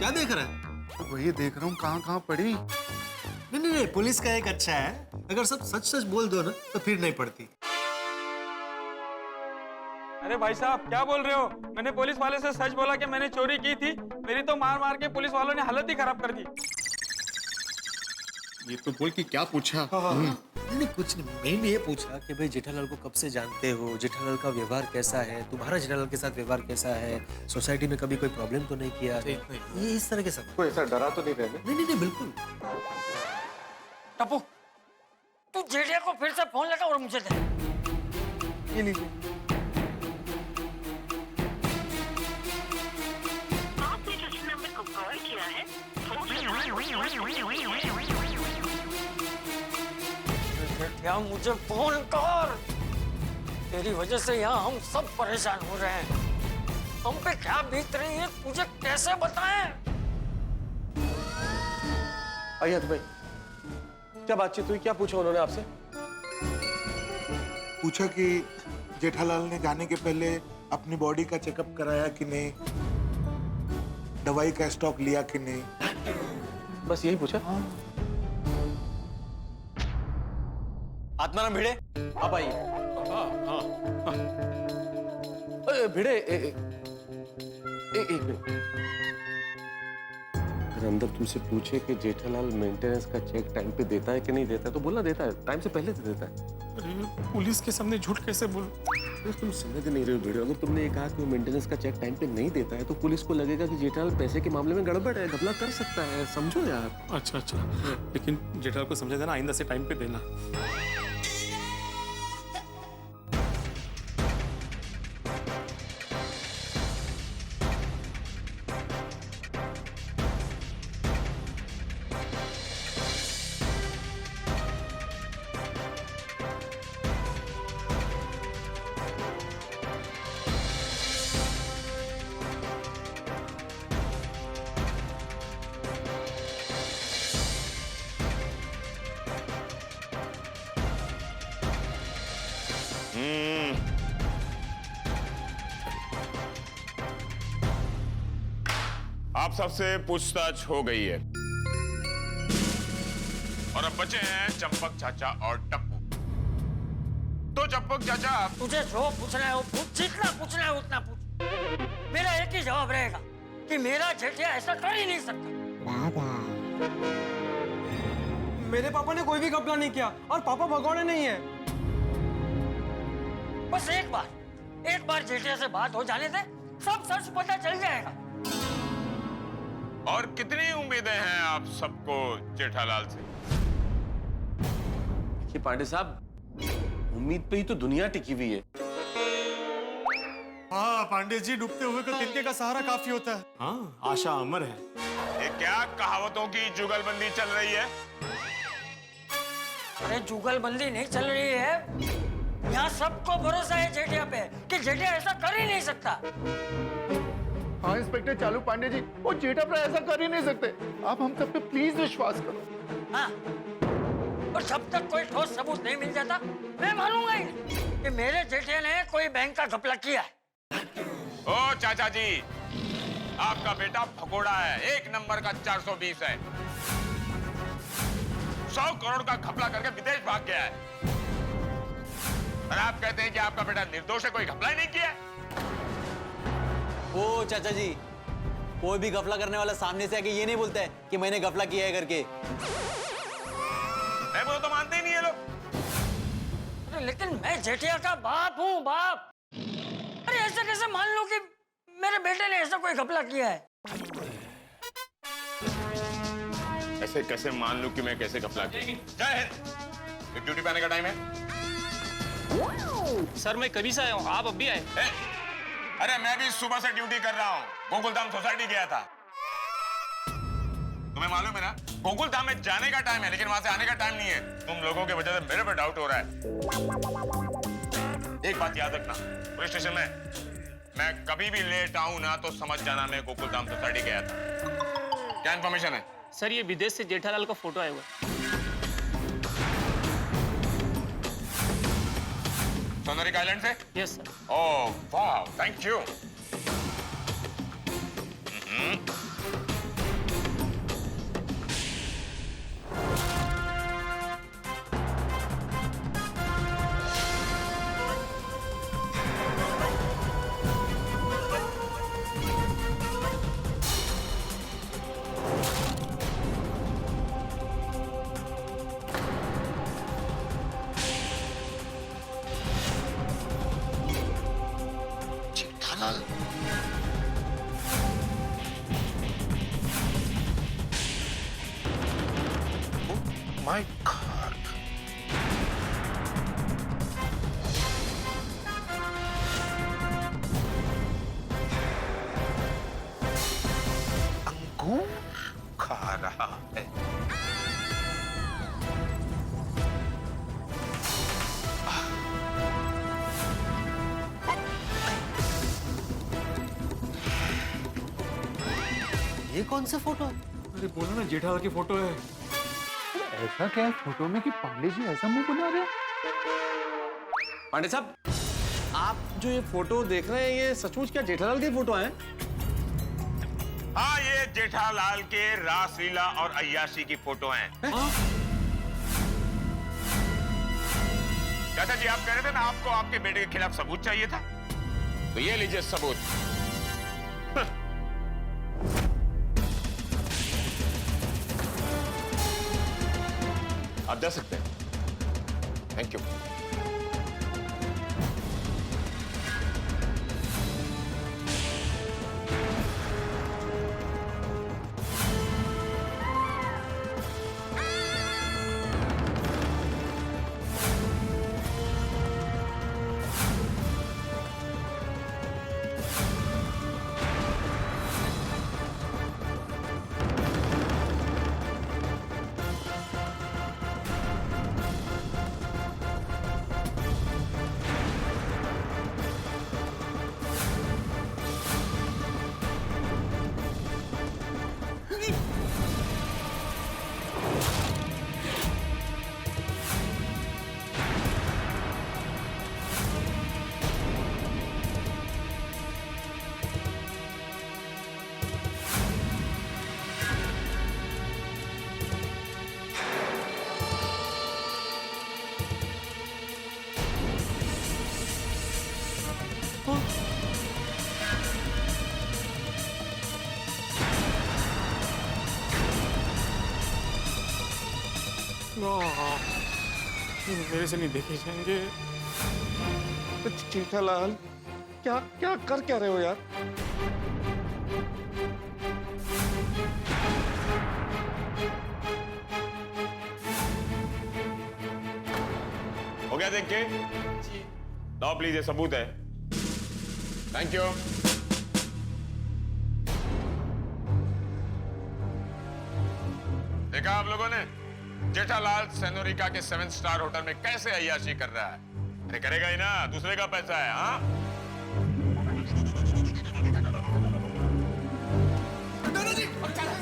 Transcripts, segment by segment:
क्या देख रहा है? वही देख रहा हूँ, कहाँ कहाँ पड़ी। नहीं, पुलिस का एक अच्छा है, अगर सब सच सच बोल दो ना तो फिर नहीं पड़ती। अरे भाई साहब क्या बोल रहे हो? मैंने पुलिस वाले से सच बोला कि मैंने चोरी की थी। मेरी तो मार मार के पुलिस वालों ने हालत ही खराब कर दी। ये तो बोल कि क्या पूछा? नहीं कुछ नहीं, मैंने ये पूछा कि भाई जेठालाल को कब से जानते हो, जेठालाल का व्यवहार कैसा है, तुम्हारा जेठालाल के साथ व्यवहार कैसा है, सोसाइटी में कभी कोई प्रॉब्लम तो नहीं किया? ये इस तरह के सब। कोई ऐसा डरा तो नहीं रहे? नहीं बिल्कुल। टप्पू, तू जेठिया को फिर से फोन लगा और मुझे दे। ये लीजिए। आपने जिस नंबर को कॉल किया है जेठिया मुझे फोन कर। तेरी वजह से यहाँ हम सब परेशान हो रहे हैं। हम पे क्या बीत रही है तुझे कैसे बताएं? अय्यद भाई, क्या बातचीत हुई? क्या पूछा उन्होंने आपसे? पूछा कि जेठालाल ने जाने के पहले अपनी बॉडी का चेकअप कराया कि नहीं, दवाई का स्टॉक लिया कि नहीं। बस यही पूछा? आत्माराम भिड़े, आप आइए। भिड़े, एक मिनट। अगर अंदर तुमसे पूछे कि जेठालाल मेंटेनेंस का चेक टाइम पे देता है कि नहीं देता है, तो बोलना देता है, टाइम से पहले दे देता है। पुलिस के सामने झूठ कैसे बोल? तुम समझ नहीं रहे हो भिड़े। अगर तुमने ये कहा कि वो मेंटेनेंस का चेक टाइम पे नहीं देता है, तो पुलिस को लगेगा कि जेठालाल पैसे के मामले में गड़बड़ है, घपला कर सकता है। समझो यार। अच्छा, लेकिन जेठालाल को समझा देना, आइंदा से टाइम पे देना। आप सबसे पूछताछ हो गई है और अब बचे हैं चंपक चाचा और टप्पू। तो चंपक चाचा, तुझे जो पूछना है वो पूछ, जितना पूछना है उतना पूछ। मेरा एक ही जवाब रहेगा कि मेरा जेठिया ऐसा कर ही नहीं सकता। मेरे पापा ने कोई भी घपला नहीं किया और पापा भगवान नहीं है। बस एक बार जेठिया से बात हो जाने दे, सब सच पता चल जाएगा। और कितनी उम्मीदें हैं आप सबको जेठालाल से? कि पांडे साहब, उम्मीद पे ही तो दुनिया टिकी हुई है। हाँ पांडे जी, डूबते हुए को तिनके का सहारा काफी होता है। हाँ, आशा अमर है। ये क्या कहावतों की जुगलबंदी चल रही है? अरे जुगलबंदी नहीं चल रही है, यहाँ सबको भरोसा है जेठिया पे कि जेठिया ऐसा कर ही नहीं सकता। हाँ इंस्पेक्टर चालू पांडे जी, वो जेठा पर ऐसा कर ही नहीं सकते। आप हम सब पे प्लीज विश्वास करो। हाँ, और जब तक कोई ठोस सबूत नहीं मिल जाता, मैं मानूंगा ही नहीं कि मेरे जेठिया ने कोई बैंक का घपला किया है। ओ चाचा जी, आपका बेटा भगोड़ा है, एक नंबर का 420 है। 100 करोड़ का घपला करके विदेश भाग गया है और आप कहते हैं कि आपका बेटा निर्दोष है, कोई घपला ही नहीं किया है। ओ चाचा जी, कोई भी घपला करने वाला सामने से आके ये नहीं बोलता है कि मैंने घपला किया है करके। मैं बोलो तो मानते ही नहीं है लोग। अरे लेकिन मैं जेठिया का बाप हूँ, बाप। अरे ऐसे कैसे मान लूं कि मेरे बेटे ने ऐसा कोई घपला किया है? ऐसे कैसे मान लूं कि मैं कैसे घपला किया? जय हिंद। ड्यूटी पे आने का टाइम है। सर मैं कभी से आया हूँ, आप अभी आए? अरे मैं भी सुबह से ड्यूटी कर रहा हूँ, गोकुलधाम सोसाइटी गया था। तुम्हें मालूम है ना, गोकुलधाम में जाने का टाइम है लेकिन वहां से आने का टाइम नहीं है। तुम लोगों की वजह से मेरे पे डाउट हो रहा है। एक बात याद रखना, पुलिस स्टेशन में मैं कभी भी लेट आऊं ना तो समझ जाना मैं गोकुलधाम सोसाइटी गया था। क्या इन्फॉर्मेशन है? सर ये विदेश से जेठालाल का फोटो आया हुआ है। सोनारिक आइलैंड से? Yes sir. ओह वाह, थैंक यू। My God. अंगूर खा रहा है। ये कौन सा फोटो है? अरे बोलो ना जेठालाल की फोटो है। ऐसा क्या है फोटो में कि पांडे जी ऐसा मुंह बना रहे हैं? पांडे साहब, आप जो ये फोटो देख रहे हैं ये सचमुच क्या जेठालाल की फोटो है? हाँ, ये जेठालाल के रासलीला और अय्याशी की फोटो हैं। चाचा जी, आप कह रहे थे ना आपको आपके बेटे के खिलाफ सबूत चाहिए था, तो ये लीजिए सबूत। आप जा सकते हैं। Thank you. मेरे से नहीं देखे जाएंगे। जेठालाल, क्या क्या कर क्या रहे हो यार? हो गया देख के? लाओ प्लीज, ये सबूत है। Thank you. देखा आप लोगों ने जेठालाल सेनोरिका के 7 स्टार होटल में कैसे अय्याशी कर रहा है? अरे करेगा ही ना, दूसरे का पैसा है। हाँ,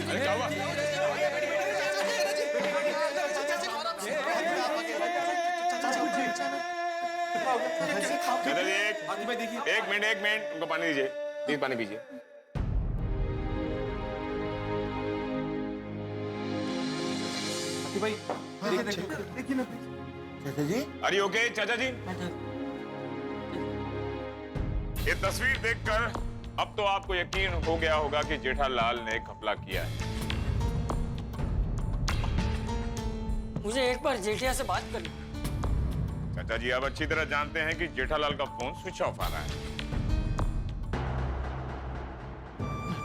अरे क्या हुआ? चाचा जी, एक मिनट उनको पानी दीजिए, प्लीज पानी पीजिए। भाई देखिए ना चाचा जी। अरे ओके चाचा जी, ये तस्वीर देखकर अब तो आपको यकीन हो गया होगा कि जेठालाल ने घपला किया है। मुझे एक बार जेठिया से बात करनी। चाचा जी, आप अच्छी तरह जानते हैं कि जेठालाल का फोन स्विच ऑफ आ रहा है।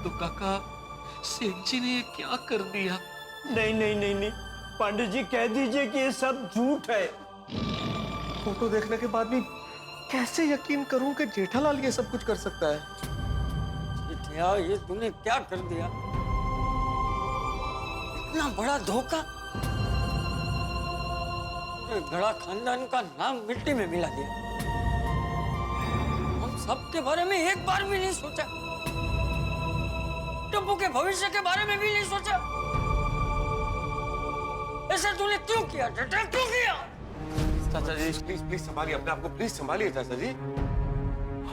तो काका, सेठ जी ने क्या कर दिया? नहीं, पांडे जी कह दीजिए कि ये सब झूठ है। फोटो देखने के बाद भी कैसे यकीन करूं कि जेठालाल ये सब कुछ कर सकता है? जेठिया, ये तूने क्या कर दिया? इतना बड़ा धोखा! गड़ा खानदान का नाम मिट्टी में मिला दिया। हम सबके बारे में एक बार भी नहीं सोचा। टप्पू के भविष्य के बारे में भी नहीं सोचा। ऐसा तूने क्यों किया? क्यों किया? चाचा जी प्लीज संभालिए अपने आप को, प्लीज संभालिए चाचा जी।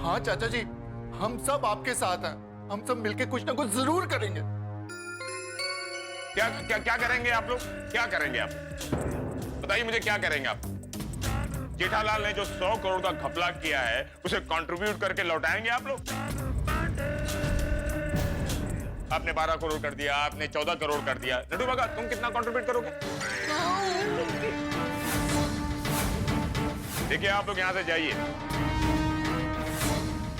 हाँ चाचा जी, हम सब आपके साथ हैं। हम सब मिलके कुछ ना कुछ जरूर करेंगे। क्या क्या क्या करेंगे आप लोग? क्या करेंगे आप? बताइए मुझे, क्या करेंगे आप? जेठालाल ने जो 100 करोड़ का घपला किया है उसे कंट्रीब्यूट करके लौटाएंगे आप लोग? आपने 12 करोड़ कर दिया, आपने 14 करोड़ कर दिया। नटू बाबा, तुम कितना कंट्रीब्यूट करोगे? देखिए, आप लोग यहां से जाइए।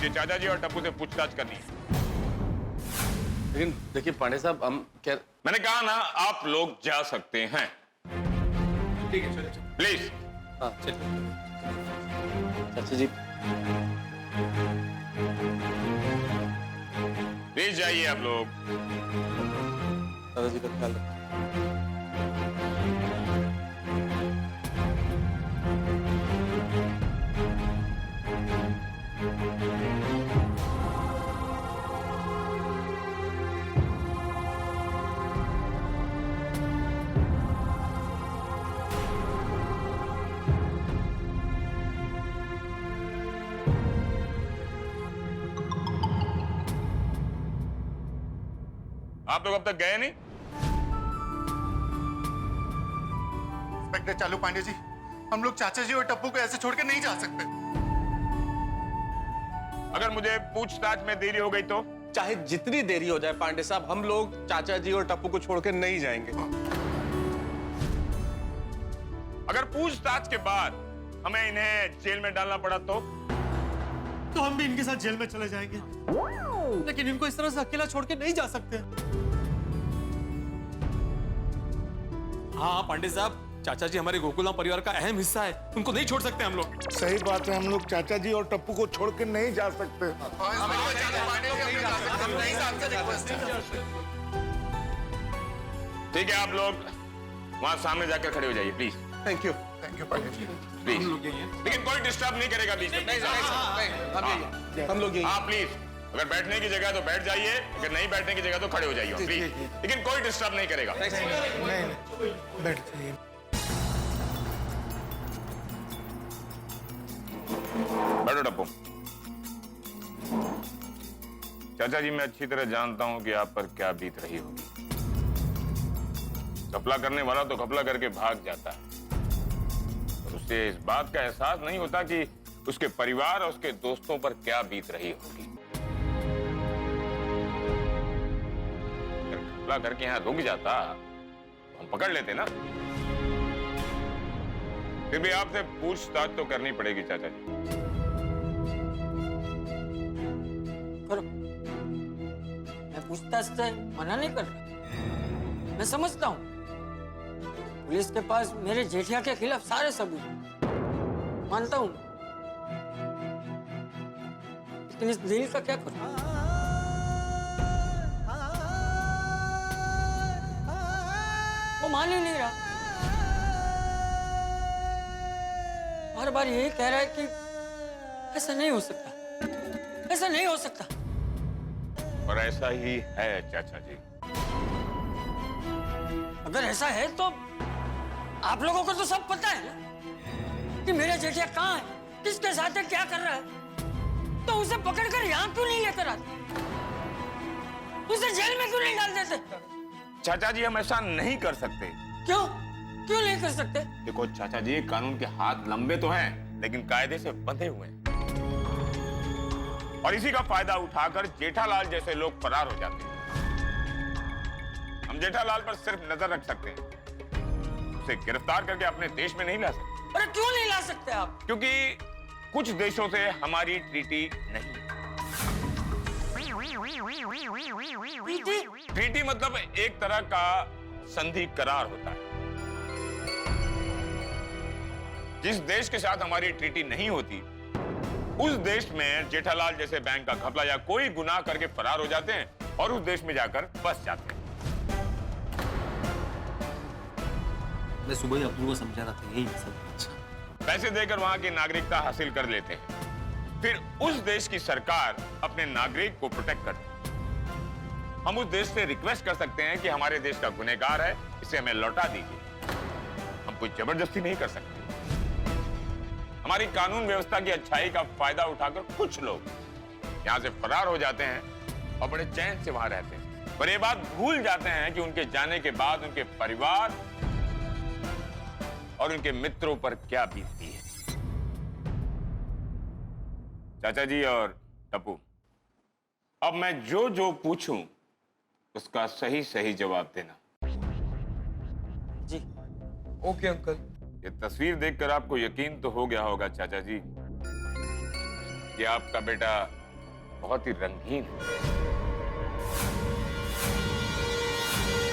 ये चाचा जी और टप्पू से पूछताछ करनी है। लेकिन देखिए पांडे साहब, हम क्या... मैंने कहा ना, आप लोग जा सकते हैं। ठीक है, चलो प्लीज। हाँ चलिए। चाचा जी प्लीज जाइए आप लोग। दादाजी का ख्याल रखो। आप लोग अब तक गए नहीं? इंस्पेक्टर चालू पांडे जी, हम लोग चाचा जी और टप्पू को ऐसे छोड़ के नहीं जा सकते। अगर मुझे पूछताछ में देरी हो गई तो? चाहे जितनी देरी हो जाए पांडे साहब, हम लोग चाचा जी और टप्पू को छोड़कर नहीं जाएंगे। अगर पूछताछ के बाद हमें इन्हें जेल में डालना पड़ा तो हम भी इनके साथ जेल में चले जाएंगे, लेकिन इनको इस तरह से अकेला छोड़ के नहीं जा सकते। हाँ पांडे साहब, चाचा जी हमारे गोकुलधाम परिवार का अहम हिस्सा है, उनको नहीं छोड़ सकते हम लोग। सही बात है, हम लोग चाचा जी और टप्पू को छोड़ के नहीं जा सकते। ठीक है, आप लोग वहां सामने जाकर खड़े हो जाइए please. Thank you Pandey ji. Please, लेकिन कोई डिस्टर्ब नहीं करेगा बीच में। हम लोग यही। हाँ प्लीज, अगर बैठने की जगह तो बैठ जाइए, अगर नहीं बैठने की जगह तो खड़े हो जाइए प्लीज, लेकिन कोई डिस्टर्ब नहीं करेगा। नहीं बैठ जाइए। बैठो टप्पू। चाचा जी, मैं अच्छी तरह जानता हूं कि आप पर क्या बीत रही होगी। घपला करने वाला तो घपला करके भाग जाता है, और उसे इस बात का एहसास नहीं होता कि उसके परिवार और उसके दोस्तों पर क्या बीत रही होगी। अगर घपला करके यहां रुक जाता तो हम पकड़ लेते ना। फिर भी आपसे पूछताछ तो करनी पड़ेगी चाचा जी। करो, मैं पूछताछ से मना नहीं कर रहा। मैं समझता हूँ पुलिस के पास मेरे जेठिया के खिलाफ सारे सबूत हैं। मानता हूँ, लेकिन इस दिल का क्या करूं? वो मान ही नहीं रहा। हर बार यही कह रहा है कि ऐसा नहीं हो सकता, ऐसा नहीं हो सकता। और ऐसा ही है चाचा जी। अगर ऐसा है तो आप लोगों को तो सब पता है ना कि मेरा जेठिया कहाँ है, किसके साथ है, क्या कर रहा है। तो उसे पकड़कर यहाँ क्यों नहीं लेकर आते? उसे जेल में क्यों नहीं डाल देते? चाचा जी, हम ऐसा नहीं कर सकते। क्यों क्यों नहीं कर सकते? देखो चाचा जी, कानून के हाथ लंबे तो हैं, लेकिन कायदे से बंधे हुए हैं, और इसी का फायदा उठाकर जेठालाल जैसे लोग फरार हो जाते हैं। हम जेठालाल पर सिर्फ नजर रख सकते हैं, उसे गिरफ्तार करके अपने देश में नहीं ला सकते। अरे क्यों नहीं ला सकते आप? क्योंकि कुछ देशों से हमारी ट्रीटी नहीं। ट्रीटी मतलब एक तरह का संधि करार होता है। जिस देश के साथ हमारी ट्रीटी नहीं होती, उस देश में जेठालाल जैसे बैंक का घपला या कोई गुनाह करके फरार हो जाते हैं और उस देश में जाकर बस जाते हैं। मैं सुबह ही अब्दुल को समझा रहा था, यही सब। पैसे देकर वहां की नागरिकता हासिल कर लेते हैं, फिर उस देश की सरकार अपने नागरिक को प्रोटेक्ट करती है। हम उस देश से रिक्वेस्ट कर सकते हैं कि हमारे देश का गुनहगार है, इसे हमें लौटा दीजिए। हम कोई जबरदस्ती नहीं कर सकते। हमारी कानून व्यवस्था की अच्छाई का फायदा उठाकर कुछ लोग यहां से फरार हो जाते हैं और बड़े चैन से वहां रहते हैं, पर ये बात भूल जाते हैं कि उनके जाने के बाद उनके परिवार और उनके मित्रों पर क्या बीतती है। चाचा जी और टप्पू, अब मैं जो जो पूछूं उसका सही सही जवाब देना। जी ओके अंकल। ये तस्वीर देखकर आपको यकीन तो हो गया होगा चाचा जी कि आपका बेटा बहुत ही रंगीन है।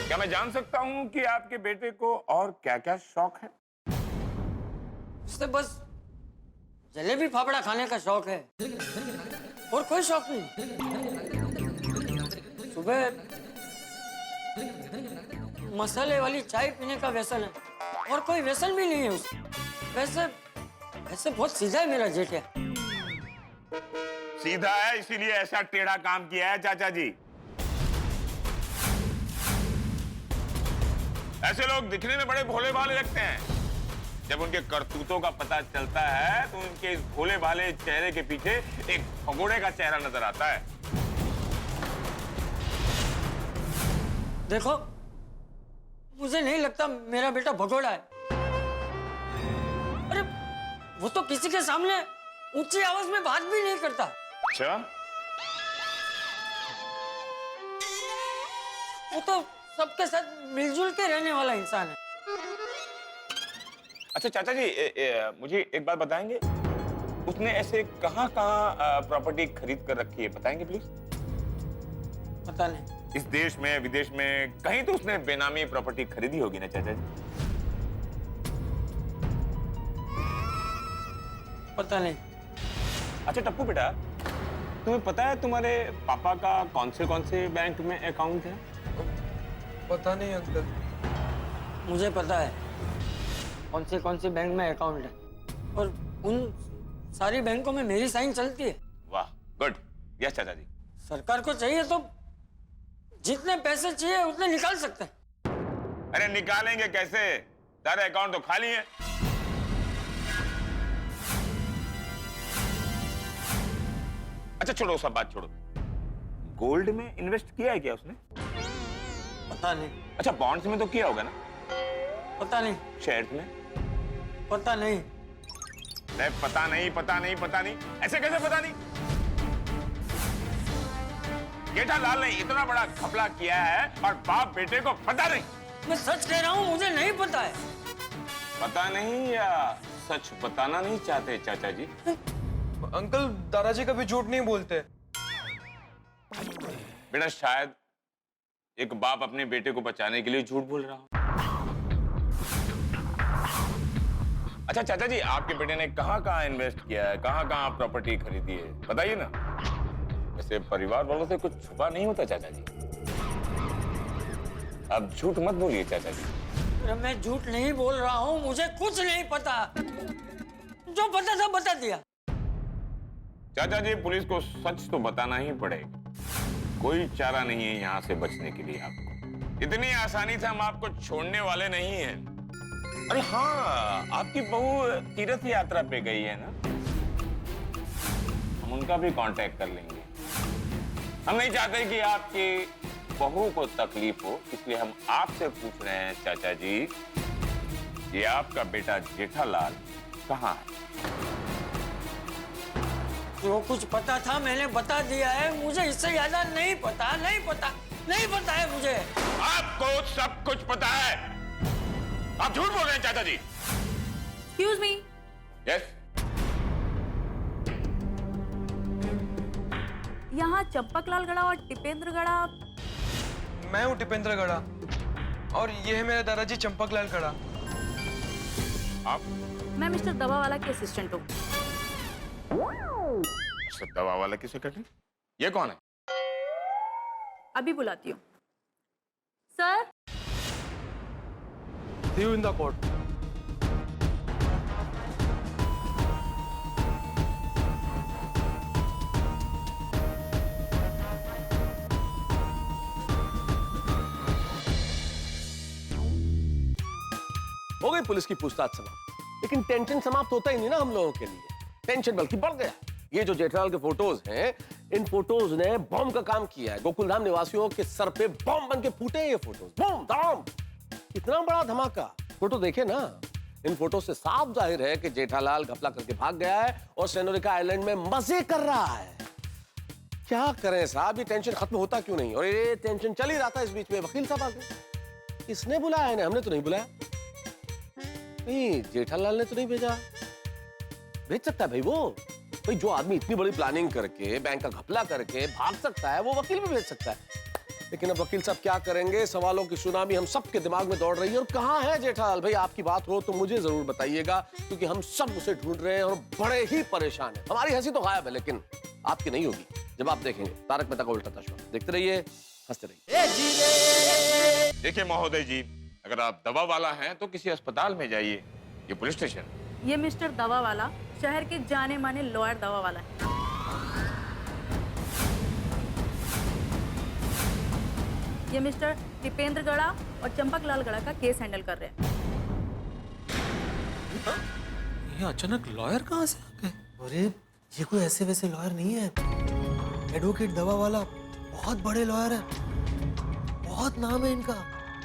क्या मैं जान सकता हूं कि आपके बेटे को और क्या क्या शौक है? उसे बस जलेबी फाफड़ा खाने का शौक है और कोई शौक नहीं। सुबह मसाले वाली चाय पीने का व्यसन है और कोई व्यसन भी नहीं है उसे। वैसे वैसे बहुत सीधा है मेरा जेठिया। सीधा है इसीलिए ऐसा टेढ़ा काम किया है चाचा जी। ऐसे लोग दिखने में बड़े भोले भाले लगते हैं, जब उनके करतूतों का पता चलता है तो उनके इस भोले भाले चेहरे के पीछे एक भगोड़े का चेहरा नजर आता है। देखो, मुझे नहीं लगता मेरा बेटा भगोड़ा है। अरे वो तो किसी के सामने ऊंची आवाज में बात भी नहीं करता। अच्छा, वो तो सबके साथ मिलजुल के रहने वाला इंसान है। अच्छा चाचा जी, मुझे एक बात बताएंगे, उसने ऐसे कहाँ प्रॉपर्टी खरीद कर रखी है, बताएंगे प्लीज? पता नहीं। इस देश में विदेश में कहीं तो उसने बेनामी प्रॉपर्टी खरीदी होगी ना चाचा जी? पता नहीं। अच्छा टप्पू बेटा, तुम्हें पता है तुम्हारे पापा का कौन से बैंक में अकाउंट है? पता नहीं अंकल। मुझे पता है कौन से बैंक में अकाउंट है, और उन सारी बैंकों में मेरी साइन चलती है। वाह, गुड। यस चाचा जी। सरकार को चाहिए तो जितने पैसे चाहिए उतने निकाल सकते हैं। अरे निकालेंगे कैसे, सारे अकाउंट तो खाली हैं। अच्छा छोड़ो, सब बात छोड़ो, गोल्ड में इन्वेस्ट किया है क्या उसने? पता नहीं। अच्छा बॉन्ड्स में तो किया होगा ना? पता नहीं। शेयर्स में? पता नहीं। नहीं पता नहीं, पता नहीं, पता नहीं, ऐसे कैसे पता नहीं? जेठालाल ने इतना बड़ा घपला किया है और बाप बेटे को पता नहीं। मैं सच कह रहा हूँ, मुझे नहीं पता है। पता नहीं या सच बताना नहीं चाहते चाचा जी? अंकल दादाजी कभी झूठ नहीं बोलते। बेटा शायद एक बाप अपने बेटे को बचाने के लिए झूठ बोल रहा हो। अच्छा चाचा जी, आपके बेटे ने कहाँ इन्वेस्ट किया है, कहाँ प्रॉपर्टी खरीदी है, बताइए ना। वैसे परिवार वालों से कुछ छुपा नहीं होता चाचा जी, अब झूठ मत बोलिए चाचा जी। अरे मैं झूठ नहीं बोल रहा हूँ, मुझे कुछ नहीं पता। जो पता था बता दिया। चाचा जी, पुलिस को सच तो बताना ही पड़ेगा, कोई चारा नहीं है यहाँ से बचने के लिए। आपको इतनी आसानी से हम आपको छोड़ने वाले नहीं हैं। अरे हाँ, आपकी बहू तीर्थ यात्रा पे गई है ना, हम उनका भी कांटेक्ट कर लेंगे। हम नहीं चाहते कि आपकी बहू को तकलीफ हो, इसलिए हम आपसे पूछ रहे हैं चाचा जी, ये आपका बेटा जेठालाल कहाँ है? जो कुछ पता था मैंने बता दिया है, मुझे इससे ज्यादा नहीं पता, नहीं पता है मुझे। आपको सब कुछ पता है, आप झूठ बोल रहे हैं चाचा जी। Excuse me. यस। यहाँ चंपकलाल गड़ा और टिपेंद्र गड़ा। मैं हूँ टिपेंद्र गड़ा और ये है मेरा दादाजी चंपकलाल गड़ा। आप? मैं मिस्टर दवावाला की असिस्टेंट हूँ। दवा वाला की सेक्रेटरी? ये कौन है? अभी बुलाती हूँ। Sir. See you in the court. हो गई पुलिस की पूछताछ समाप्त, लेकिन टेंशन समाप्त होता ही नहीं ना हम लोगों के लिए। टेंशन बल्कि बढ़ गया। ये जो जेठालाल के फोटोज हैं, इन फोटोज ने बॉम्ब का काम किया है। गोकुलधाम निवासियों के सर पे बॉम्ब बन के फूटे ये फोटोज, बॉम्ब धाम। इतना बड़ा धमाका। फोटो देखे ना, इन फोटो से साफ जाहिर है कि जेठालाल घपला करके भाग गया है और सेनोरिका आइलैंड में मजे कर रहा है। क्या करें साहब, ये टेंशन खत्म होता क्यों नहीं? और ये टेंशन चल ही रहा था, इस बीच में वकील साहब आ गए। किसने बुलाया इन्हें? हमने तो नहीं बुलाया। नहीं, जेठालाल ने तो नहीं भेजा। भेज सकता है भाई वो। भाई जो आदमी इतनी बड़ी प्लानिंग करके बैंक का घपला करके भाग सकता है, वो वकील भी भेज सकता है। लेकिन अब वकील साहब क्या करेंगे, सवालों की सुनामी हम सबके दिमाग में दौड़ रही है। और कहाँ है जेठालाल भाई? आपकी बात हो तो मुझे जरूर बताइएगा, क्योंकि हम सब उसे ढूंढ रहे हैं और बड़े ही परेशान हैं। हमारी हंसी तो गायब है, लेकिन आपकी नहीं होगी जब आप देखेंगे तारक मेहता का उल्टा चश्मा। देखते रहिए, हंसते रहिए। देखिए महोदय जी, अगर आप दवा वाला हैं तो किसी अस्पताल में जाइए, ये पुलिस स्टेशन। ये मिस्टर दवा वाला शहर के जाने माने लॉयर दवा वाला है। ये मिस्टर दीपेंद्र गड़ा और चंपक लाल गड़ा का केस हैंडल कर रहे हैं। ये अचानक लॉयर कहाँ से आ गए? अरे ये कोई ऐसे वैसे लॉयर नहीं है, एडवोकेट दवा वाला बहुत बड़े लॉयर है, बहुत नाम है इनका,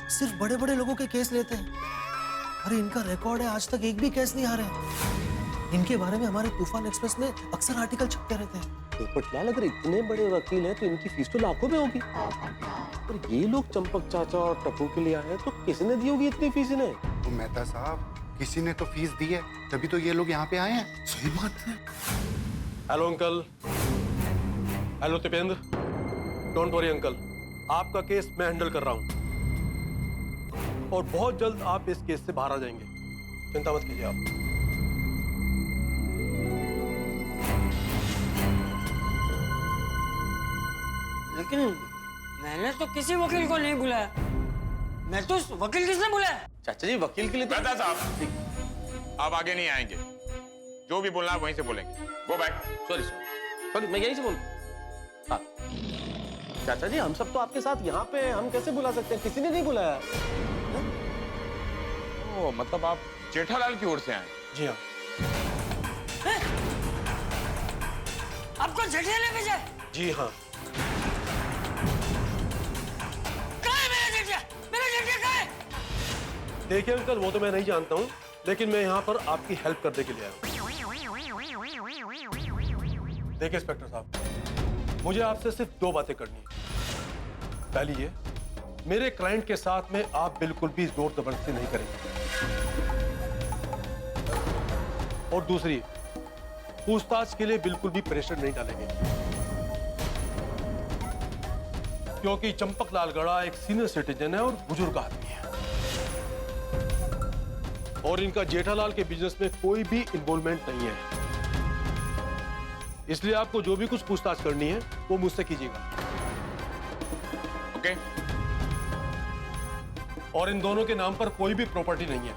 सिर्फ बड़े बड़े लोगों के केस लेते हैं। अरे इनका रिकॉर्ड है, आज तक एक भी केस नहीं हारे हैं। इनके बारे में हमारे तूफान एक्सप्रेस में अक्सर आर्टिकल छपते रहते हैं। पोपटलाल, अगर इतने बड़े वकील हैं तो इनकी फीस तो लाखों में होगी। और ये लोग चंपक चाचा और टप्पू के लिए आए हैं, तो किसने दी होगी इतनी फीस इन्हें? तो मेहता साहब, किसी ने तो फीस दी है, तभी तो ये लोग यहाँ पे आए हैं। सही बात है। Hello uncle. Hello Dipendra. Don't worry uncle, आपका केस मैं हैंडल कर रहा हूँ और बहुत जल्द आप इस केस से बाहर आ जाएंगे, चिंता मत कीजिए आप। लेकिन मैंने तो किसी वकील को नहीं बुलाया। मैं तो वकील किसने बुलाया? चाचा जी, वकील के लिए मेहता साहब, आप आगे नहीं आएंगे, जो भी बोलना है वहीं से बोलेंगे। Go back. सॉरी, मैं यहीं से बोल। हाँ चाचा जी, हम सब तो आपके साथ यहाँ पे, हम कैसे बुला सकते हैं? किसी ने नहीं बुलाया। ओ, मतलब आप जेठालाल की ओर से आए? जी हाँ। आपको जेठिया भेजा है? जी हाँ। कहाँ है मेरा जेठिया? मेरा जेठिया कहाँ है? देखिए अंकल, वो तो मैं नहीं जानता हूँ, लेकिन मैं यहाँ पर आपकी हेल्प करने के लिए आया हूँ। देखिए इंस्पेक्टर साहब, मुझे आपसे सिर्फ दो बातें करनी है। पहली ये, मेरे क्लाइंट के साथ में आप बिल्कुल भी जोर जबरदस्ती नहीं करेंगे। और दूसरी, पूछताछ के लिए बिल्कुल भी प्रेशर नहीं डालेंगे, क्योंकि चंपक लाल गड़ा एक सीनियर सिटीजन है और बुजुर्ग आदमी है, और इनका जेठालाल के बिजनेस में कोई भी इन्वॉल्वमेंट नहीं है। इसलिए आपको जो भी कुछ पूछताछ करनी है वो मुझसे कीजिएगा। ओके। और इन दोनों के नाम पर कोई भी प्रॉपर्टी नहीं है,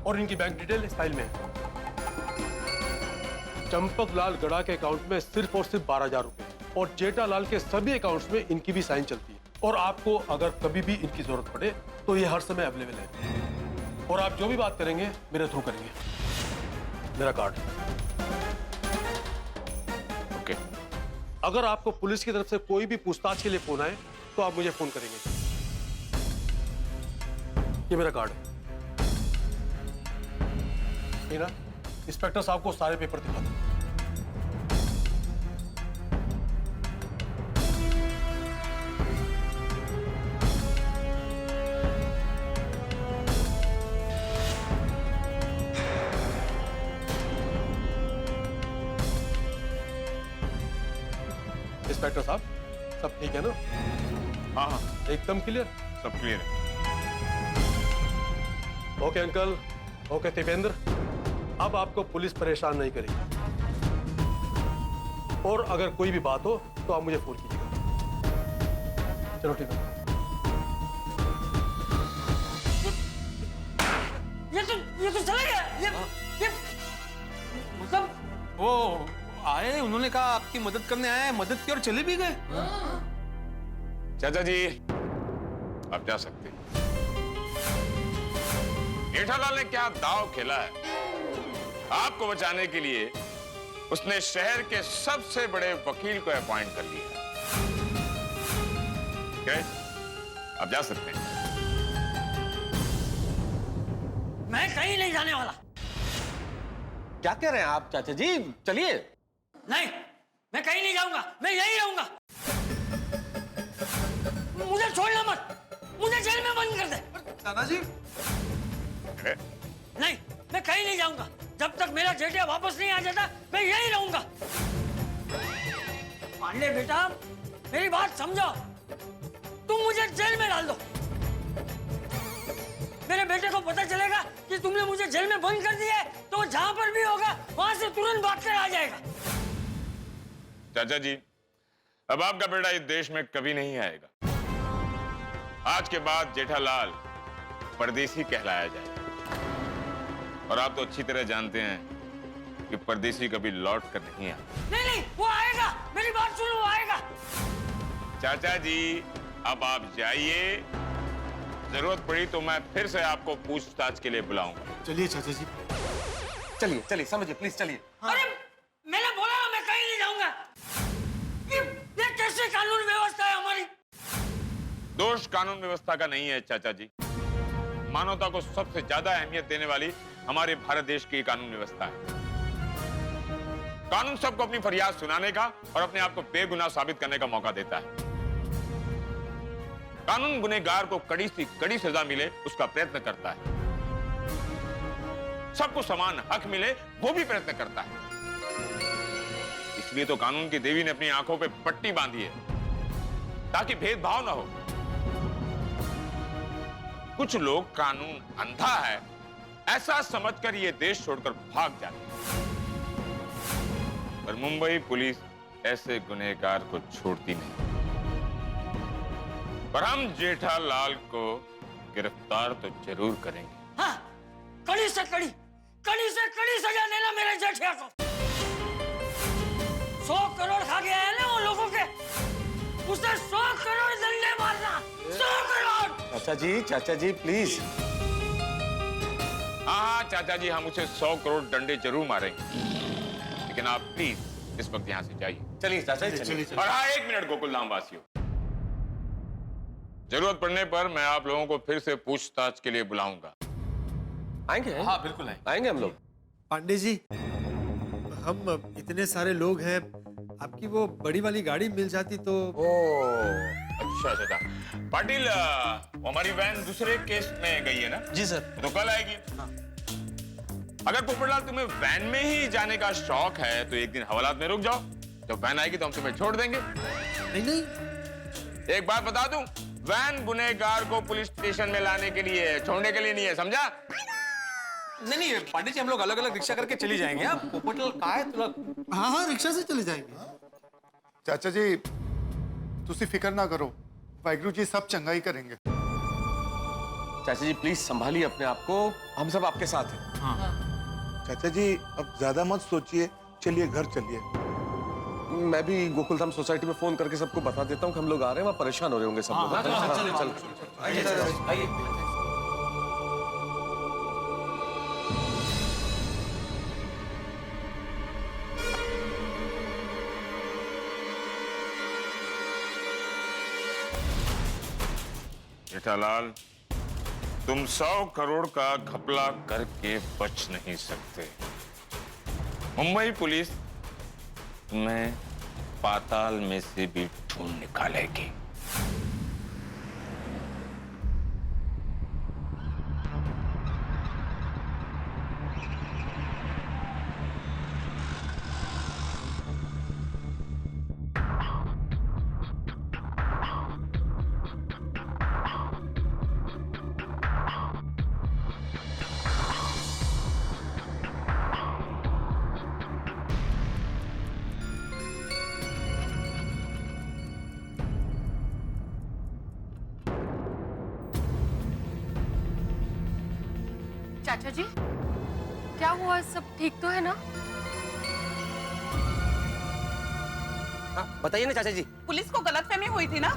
और इनकी बैंक डिटेल इस फाइल में है। चंपक लाल गड़ा के अकाउंट में सिर्फ और सिर्फ 12,000 रुपए, और जेठालाल के सभी अकाउंट्स में इनकी भी साइन चलती है। और आपको अगर कभी भी इनकी जरूरत पड़े तो ये हर समय अवेलेबल है, और आप जो भी बात करेंगे मेरे थ्रू करेंगे। मेरा कार्ड। ओके। अगर आपको पुलिस की तरफ से कोई भी पूछताछ के लिए फोन आए तो आप मुझे फोन करेंगे। ये मेरा कार्ड है। मीना, इंस्पेक्टर साहब को सारे पेपर दिखा दो। इंस्पेक्टर साहब, सब ठीक है ना? हाँ हाँ, एकदम क्लियर? सब क्लियर है। ओके अंकल, ओके दीपेंद्र, अब आपको पुलिस परेशान नहीं करेगी, और अगर कोई भी बात हो तो आप मुझे फोन कीजिएगा। चलो ठीक है। ये तो चला गया। ये मतलब वो आए, उन्होंने कहा आपकी मदद करने आए, मदद की और चले भी गए। चाचा जी, आप जा सकते हैं। जेठालाल ने क्या दांव खेला है, आपको बचाने के लिए उसने शहर के सबसे बड़े वकील को अपॉइंट कर लिया। आप जा सकते हैं। मैं कहीं नहीं जाने वाला। क्या कह रहे हैं आप चाचा जी? चलिए। नहीं, मैं कहीं नहीं जाऊंगा, मैं यहीं रहूंगा। मुझे छोड़ना मत, मुझे जेल में बंद कर दे। दादाजी, नहीं, मैं कहीं नहीं जाऊंगा। जब तक मेरा जेठिया वापस नहीं आ जाता, मैं यहीं रहूंगा। पांडे बेटा, मेरी बात समझो, तुम मुझे जेल में डाल दो। मेरे बेटे को पता चलेगा कि तुमने मुझे जेल में बंद कर दिया है, तो वो जहां पर भी होगा वहां से तुरंत भाग कर आ जाएगा। चाचा जी, अब आपका बेटा इस देश में कभी नहीं आएगा। आज के बाद जेठालाल परदेसी कहलाया जाएगा। और आप तो अच्छी तरह जानते हैं कि परदेसी कभी लौट कर नहीं आता। नहीं, वो आएगा, मेरी बात सुनो, वो आएगा। चाचा जी, अब आप जाइए। जरूरत पड़ी तो मैं फिर से आपको पूछताछ के लिए बुलाऊंगा। चलिए चाचा जी, चलिए चलिए, समझिए प्लीज, चलिए। अरे मैंने बोला ना, मैं कहीं नहीं जाऊंगा। ये कैसे कानून व्यवस्था है हमारी? दोष कानून व्यवस्था का नहीं है चाचा जी। मानवता को सबसे ज्यादा अहमियत देने वाली हमारे भारत देश की कानून व्यवस्था है। कानून सबको अपनी फरियाद सुनाने का और अपने आप को बेगुनाह साबित करने का मौका देता है। कानून गुनहगार को कड़ी से कड़ी सजा मिले उसका प्रयत्न करता है। सबको समान हक मिले वो भी प्रयत्न करता है। इसलिए तो कानून की देवी ने अपनी आंखों पे पट्टी बांधी है ताकि भेदभाव ना हो। कुछ लोग कानून अंधा है ऐसा समझकर ये देश छोड़कर भाग जाते हैं, पर मुंबई पुलिस ऐसे गुनहगार को छोड़ती नहीं। पर हम जेठालाल को गिरफ्तार तो जरूर करेंगे। हाँ, कड़ी से कड़ी सजा देना मेरे जेठिया को। 100 करोड़ खा गया है ना वो लोगों के, उसे 100 करोड़ दंडे मारना। 100 करोड़। चाचा जी प्लीज। हाँ चाचा जी, हम उसे 100 करोड़ डंडे जरूर मारेंगे, लेकिन आप प्लीज इस वक्त यहाँ से जाइए। चलिए चाचा जी, चलिए। और हाँ, 1 मिनट गोकुलधाम वासियों, जरूरत पड़ने पर मैं आप लोगों को फिर से पूछताछ के लिए बुलाऊंगा। आएंगे? हाँ बिल्कुल आएंगे हम लोग। पांडे जी, हम इतने सारे लोग हैं, आपकी वो बड़ी वाली गाड़ी मिल जाती तो। अच्छा। पाटिल, वो हमारी वैन दूसरे केस में गई है ना? जी सर। तो कल आएगी। अगर पोपटलाल तुम्हें वैन में ही जाने का शौक है तो एक दिन हवालात में रुक जाओ। जब वैन आएगी तो हम तुम्हें छोड़ देंगे। नहीं, एक बात बता दूं, वैन गुनहगार को पुलिस स्टेशन में लाने के लिए है, छोड़ने के लिए नहीं है, समझा? नहीं पांडे जी, हम लोग अलग अलग रिक्शा करके चली जाएंगे। आप पोपटलाल कहाँ है तुला? हाँ, रिक्शा से चले जाएंगे। चाचा जी, तुसी फिक्र ना करो, वाहिगुरु जी सब चंगाई करेंगे। चाचा जी प्लीज संभालिए अपने आप को, हम सब आपके साथ हैं। चाचा जी अब ज्यादा मत सोचिए, चलिए घर चलिए। मैं भी गोकुलधाम सोसाइटी में फोन करके सबको बता देता हूँ कि हम लोग आ रहे हैं, वहाँ परेशान हो रहे होंगे सब लोग। आइए। जेठालाल, तुम 100 करोड़ का घपला करके बच नहीं सकते। मुंबई पुलिस तुम्हें पाताल में से भी ढूंढ निकालेगी। चाचा जी, क्या हुआ? सब ठीक तो है ना? बताइए ना चाचा जी। पुलिस को गलतफहमी हुई थी ना?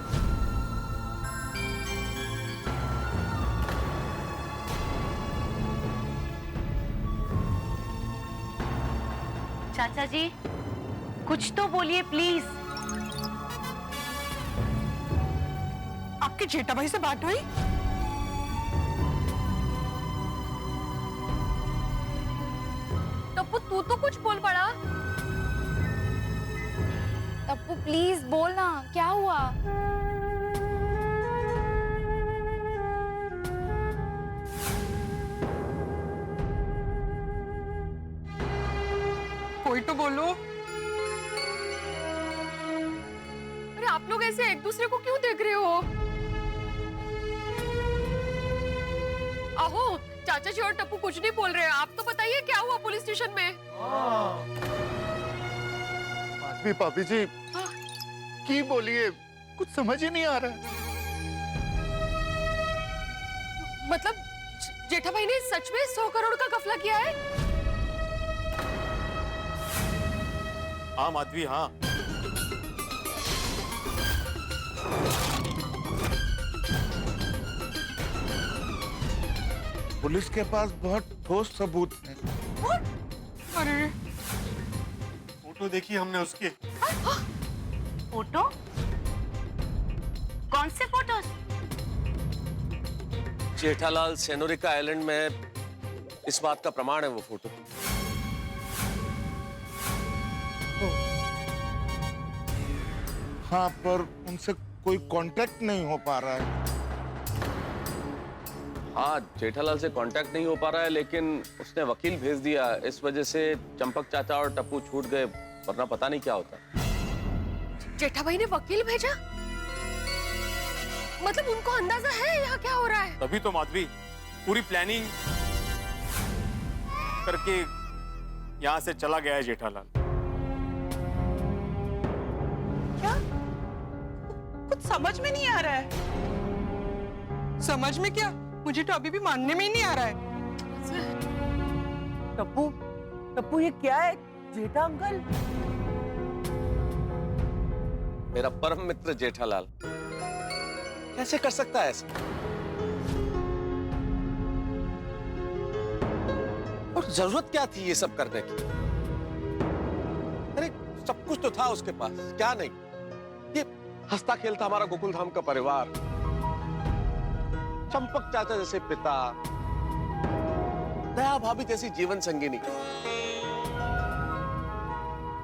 चाचा जी, कुछ तो बोलिए प्लीज। आपके जेठा भाई से बात हुई? तप्पू, तू तो कुछ बोल पड़ा। तप्पू प्लीज बोलना, क्या हुआ? कोई तो बोलो। अरे आप आप लोग ऐसे एक दूसरे को क्यों देख रहे हो? आहो, चाचा जी और टप्पू कुछ नहीं बोल रहे हैं। आप तो बताइए क्या हुआ पुलिस स्टेशन में? माधवी भाभी जी की बोलिए, कुछ समझ ही नहीं आ रहा है। मतलब जेठा भाई ने सच में 100 करोड़ का गफला किया है? हाँ माधवी, हाँ। पुलिस के पास बहुत ठोस सबूत है। अरे फोटो देखी हमने उसकी। फोटो? कौन से फोटोज? जेठालाल सेनोरिका आइलैंड में इस बात का प्रमाण है वो फोटो। हाँ, पर उनसे कोई कांटेक्ट नहीं हो पा रहा है। हाँ, जेठालाल से कांटेक्ट नहीं हो पा रहा है, लेकिन उसने वकील भेज दिया। इस वजह से चंपक चाचा और टप्पू छूट गए, वरना पता नहीं क्या होता। जेठा भाई ने वकील भेजा? मतलब उनको अंदाजा है यहाँ क्या हो रहा है? तभी तो माधवी पूरी प्लानिंग करके यहाँ से चला गया है जेठालाल। क्या? कुछ समझ में नहीं आ रहा है। समझ में क्या? मुझे तो अभी भी मानने में ही नहीं आ रहा है। टप्पू, टप्पू ये क्या है? जेठा अंकल? मेरा परम मित्र जेठालाल कैसे कर सकता है ऐसा? और जरूरत क्या थी ये सब करने की? अरे सब कुछ तो था उसके पास, क्या नहीं? ये हंसता खेलता हमारा गोकुल धाम का परिवार, चंपक चाचा जैसे पिता, दया भाभी जैसी जीवन संगिनी,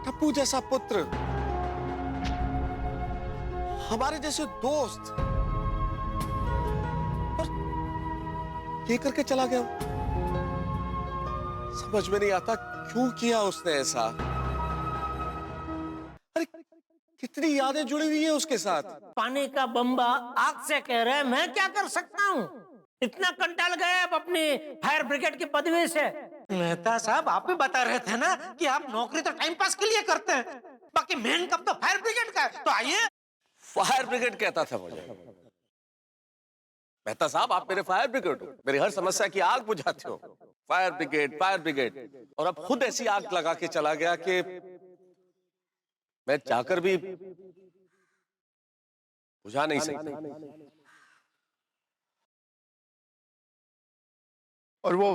टप्पू जैसा पुत्र, हमारे जैसे दोस्त, और ये करके चला गया। समझ में नहीं आता क्यों किया उसने ऐसा। अरे कितनी यादें जुड़ी हुई है उसके साथ। पानी का बम्बा आग से कह रहे, मैं क्या कर सकता हूँ? इतना कंटाल गए अब अपनी फायर ब्रिगेड की पदवी से। मेहता साहब, आप भी बता रहे थे ना कि आप नौकरी तो टाइम पास के लिए करते हैं, बाकी मेन काम तो फायर ब्रिगेड का है। तो आइए। फायर ब्रिगेड कहता था मुझे। मेहता साहब, आप मेरे फायर ब्रिगेड हो, मेरी हर समस्या की आग बुझाते हो। फायर ब्रिगेड, फायर ब्रिगेड, और अब खुद ऐसी आग लगा के चला गया कि मैं चाहकर भी बुझा नहीं सकता। और वो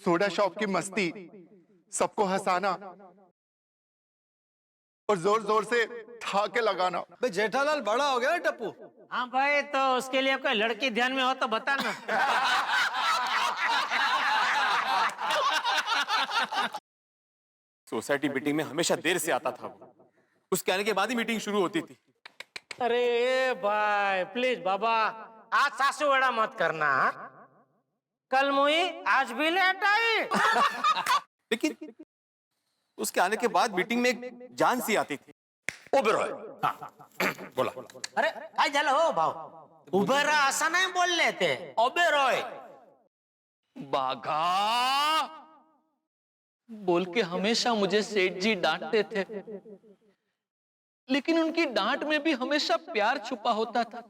सोडा शॉप की मस्ती, सबको हंसाना और जोर जोर से ठाके लगाना। भाई जेठालाल बड़ा हो गया टप्पू। हाँ भाई, तो उसके लिए कोई लड़की ध्यान में हो तो बताना। सोसाइटी मीटिंग में हमेशा देर से आता था वो। उसके आने के बाद ही मीटिंग शुरू होती थी। अरे भाई प्लीज बाबा, आज सासू बड़ा मत करना। कल मुई आज भी लेट आई। लेकिन उसके आने के बाद मीटिंग में एक जान सी आती थी। ओबेरॉय, बोला। अरे काय झालं हो भाऊ? उभं राहा असं नाही बोलले ते, ओबेरॉय। बाघा बोल के हमेशा मुझे सेठ जी डांटते थे, लेकिन उनकी डांट में भी हमेशा प्यार छुपा होता था।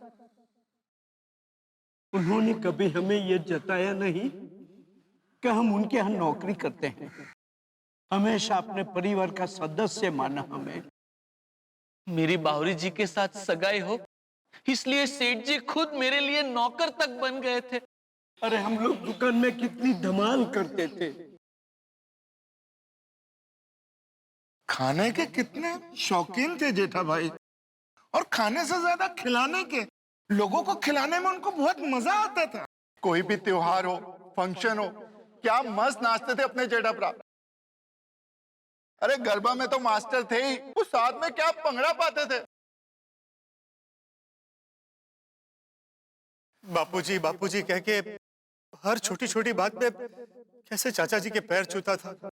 उन्होंने कभी हमें यह जताया नहीं कि हम उनके यहाँ नौकरी करते हैं। हमेशा अपने परिवार का सदस्य माना हमें। मेरी बाहुरी जी के साथ सगाई हो, इसलिए सेठ जी खुद मेरे लिए नौकर तक बन गए थे। अरे हम लोग दुकान में कितनी धमाल करते थे। खाने के कितने शौकीन थे जेठा भाई, और खाने से ज्यादा खिलाने के। लोगों को खिलाने में उनको बहुत मजा आता था। कोई भी त्योहार हो, फंक्शन हो, क्या मस्त नाचते थे अपने जेठा भरा। अरे गरबा में तो मास्टर थे ही, वो साथ में क्या पंगड़ा पाते थे। बापूजी कह के हर छोटी छोटी बात पे कैसे चाचा जी के पैर छूता था,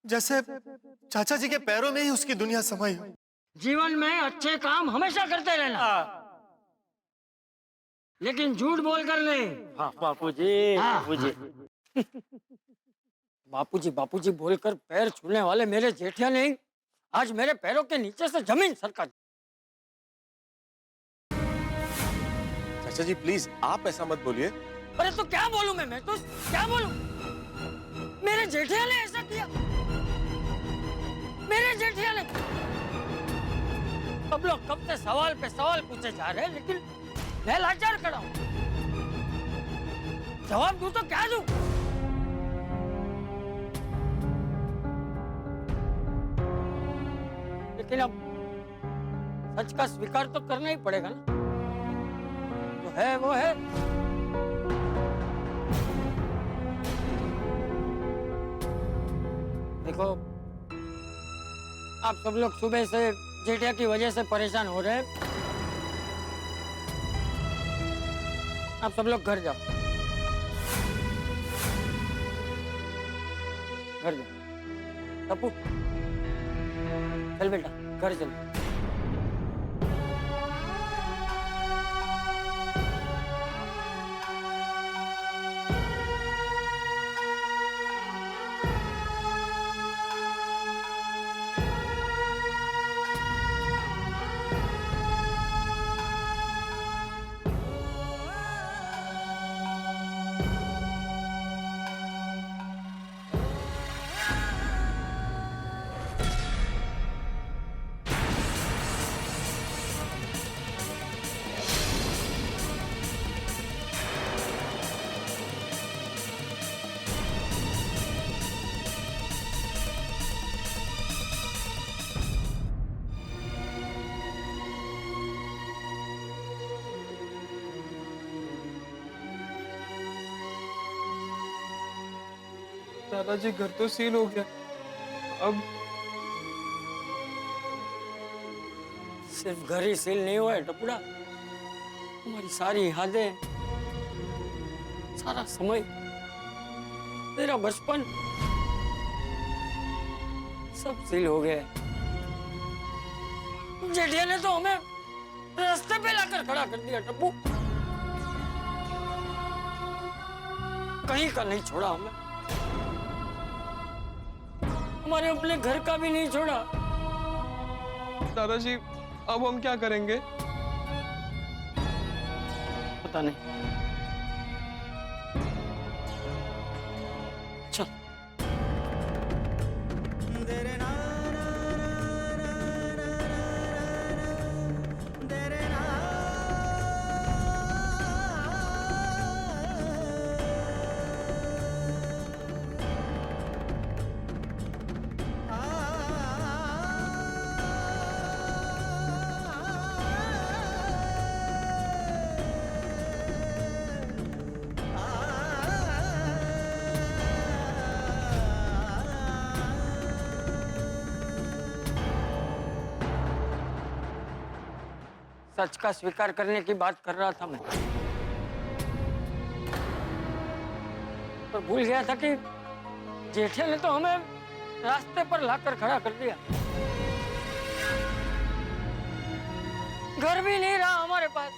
जैसे चाचा जी के पैरों में ही उसकी दुनिया समाई हो। जीवन में अच्छे काम हमेशा करते रहना, लेकिन झूठ बोलकर नहीं। बापूजी, बापूजी। बापूजी बापूजी बोलकर पैर छूने वाले मेरे जेठिया ने आज मेरे पैरों के नीचे से जमीन सरका दी। चाचा जी प्लीज आप ऐसा मत बोलिए। अरे तो क्या बोलूं मैं तो क्या बोलूं? मेरे जेठिया ने ऐसा किया, मेरे जेठिया ने। सब लोग कब से सवाल पे सवाल पूछे जा रहे हैं, लेकिन मैं लाचार खड़ा हूं। जवाब दूं तो क्या दूं? लेकिन अब सच का स्वीकार तो करना ही पड़ेगा ना। जो है वो है। देखो, आप सब लोग सुबह से जेठिया की वजह से परेशान हो रहे हैं। आप सब लोग घर जाओ, घर जाओ। टप्पू चल बेटा, घर चल। दादाजी घर तो सील हो गया, अब सिर्फ घर ही सील नहीं हुआ है टपुड़ा, हमारी सारी यादें, सारा समय, तेरा बचपन सब सील हो गया। जेठिया ने तो हमें रास्ते पे लाकर खड़ा कर दिया टप्पू, कहीं का नहीं छोड़ा हमें, हमारे अपने घर का भी नहीं छोड़ा। दादाजी अब हम क्या करेंगे? पता नहीं। चल। सच का स्वीकार करने की बात कर रहा था मैं, पर भूल गया था कि जेठिया ने तो हमें रास्ते पर लाकर खड़ा कर दिया। घर भी नहीं रहा हमारे पास,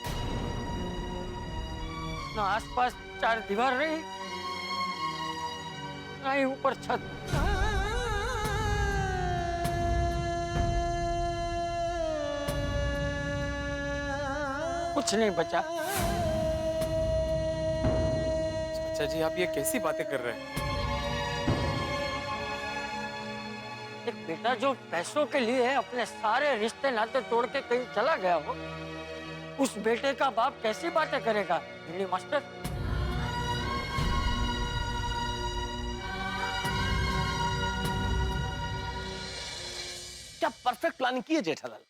ना आसपास चार दीवार रही, ना ही ऊपर छत। कुछ नहीं बचा। चाचा जी आप ये कैसी बातें कर रहे हैं? एक बेटा जो पैसों के लिए अपने सारे रिश्ते नाते तोड़ के कहीं चला गया हो, उस बेटे का बाप कैसी बातें करेगा भिंडी मास्टर? क्या परफेक्ट प्लानिंग की है जेठालाल।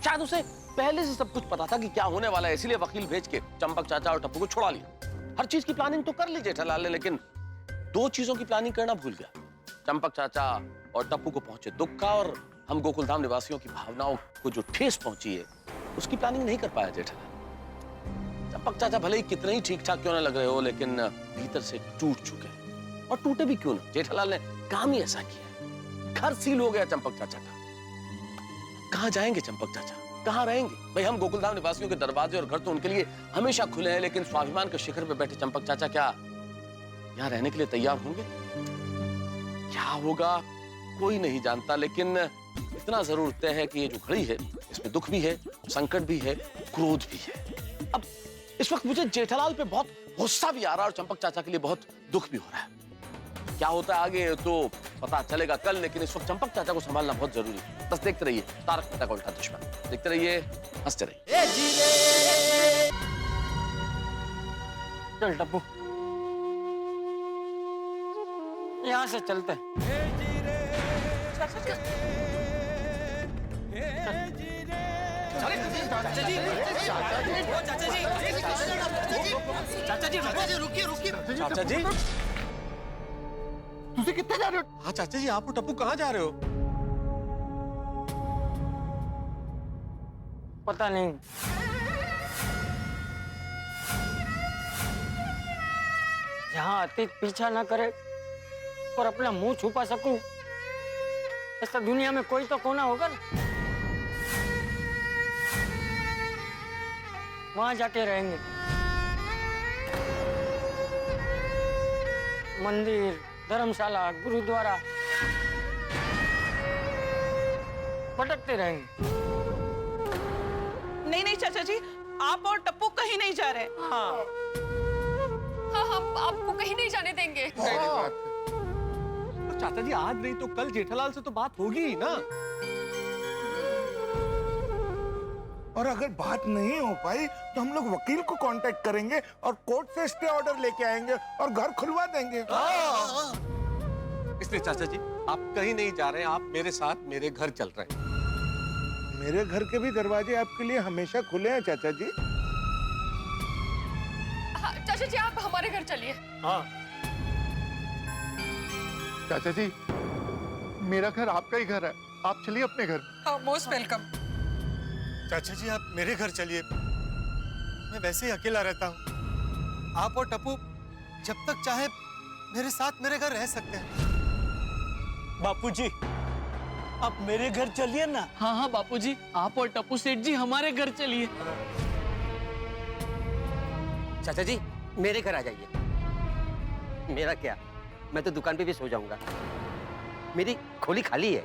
शायद उसे पहले से सब कुछ पता था कि क्या होने वाला है, इसलिए वकील भेज के चंपक चाचा और टप्पू को छुड़ा लिया। हर चीज की प्लानिंग तो कर ली जेठालाल ने, लेकिन दो चीजों की प्लानिंग करना भूल गया। चंपक चाचा और टप्पू को पहुंचे दुख का, और हम गोकुलधाम निवासियों की भावनाओं को जो ठेस पहुंची है उसकी प्लानिंग नहीं कर पाया जेठालाल। चंपक चाचा भले ही कितने ही ठीक ठाक क्यों ना लग रहे हो, लेकिन भीतर से टूट चुके हैं। और टूटे भी क्यों ना, जेठालाल ने काम ही ऐसा किया, घर सील हो गया चंपक चाचा का। कहाँ जाएंगे चंपक चाचा, कहाँ रहेंगे? भाई हम गोकुलधाम निवासियों के दरवाजे और घर तो उनके लिए हमेशा खुले हैं, लेकिन स्वाभिमान के शिखर पे बैठे चंपक चाचा क्या यहाँ रहने के लिए तैयार होंगे? क्या होगा कोई नहीं जानता, लेकिन इतना जरूर तय है कि ये जो घड़ी है इसमें दुख भी है, संकट भी है, क्रोध भी है। अब इस वक्त मुझे जेठालाल पे बहुत गुस्सा भी आ रहा है और चंपक चाचा के लिए बहुत दुख भी हो रहा है। क्या होता है आगे तो पता चलेगा कल, लेकिन इस वक्त चंपक चाचा को संभालना बहुत जरूरी है। बस देखते रहिए तारक मेहता का उल्टा चश्मा, देखते रहिए, हंसते रहिए। चल टप्पू, यहाँ से चलते हैं। चाचा जी तुझे कितने जा रहे हो? हाँ चाचा जी, आप और टप्पू कहाँ जा रहे हो? पता नहीं। जहाँ अतीत पीछा ना करे और अपना मुंह छुपा सकूं, ऐसा दुनिया में कोई तो कोना होगा ना। वहां जाके रहेंगे। मंदिर, धर्मशाला, गुरुद्वारा भटकते रहेंगे। नहीं नहीं चाचा जी, आप और टप्पू कहीं नहीं जा रहे। हाँ हाँ, हम आपको कहीं नहीं जाने देंगे। तो चाचा जी आज नहीं तो कल जेठालाल से तो बात होगी ही ना। और अगर बात नहीं हो पाई तो हम लोग वकील को कांटेक्ट करेंगे और कोर्ट से स्टे ऑर्डर लेके आएंगे और घर खुलवा देंगे। इसलिए चाचा जी आप कहीं नहीं जा रहे हैं, आप मेरे साथ मेरे घर चल रहे हैं। मेरे घर के भी दरवाजे आपके लिए हमेशा खुले हैं चाचा जी। हाँ, चाचा जी आप हमारे घर चलिए। हाँ चाचा जी, मेरा घर आपका ही घर है, आप चलिए अपने घर। Most welcome. चाचा जी आप मेरे घर चलिए, मैं वैसे ही अकेला रहता हूँ। आप और टप्पू जब तक चाहे मेरे साथ मेरे घर रह सकते हैं। बापूजी आप मेरे घर चलिए ना। हाँ हाँ बापूजी, आप और टप्पू सेठ जी हमारे घर चलिए। चाचा जी मेरे घर आ जाइए। मेरा क्या, मैं तो दुकान पे भी सो जाऊंगा, मेरी खोली खाली है।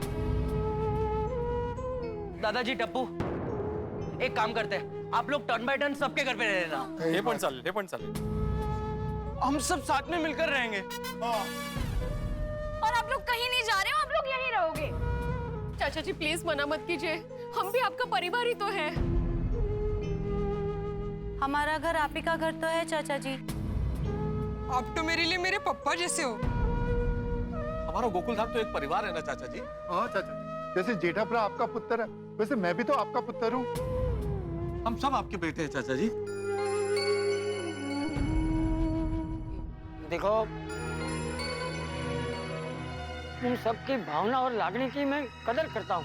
दादाजी टप्पू एक काम करते हैं, आप लोग टर्न बाय टर्न सबके घर पे रह लेना। हे पण चालेल। हम सब साथ में मिलकर रहेंगे। और आप लोग कहीं नहीं जा रहे हो, आप लोग यहीं रहोगे। चाचा जी प्लीज मना मत कीजिए, हम भी आपका परिवार ही तो है। हमारा घर आप ही का घर तो है चाचा जी। आप तो मेरे लिए मेरे पप्पा जैसे हो। हमारा गोकुलधाम तो एक परिवार है ना चाचा जी। हाँ चाचा, जैसे जेठाप्रा आपका पुत्र है वैसे मैं भी तो आपका पुत्र हूँ। हम सब आपके बेटे हैं चाचा जी। देखो, तुम सबकी भावना और लागणी की मैं कदर करता हूँ,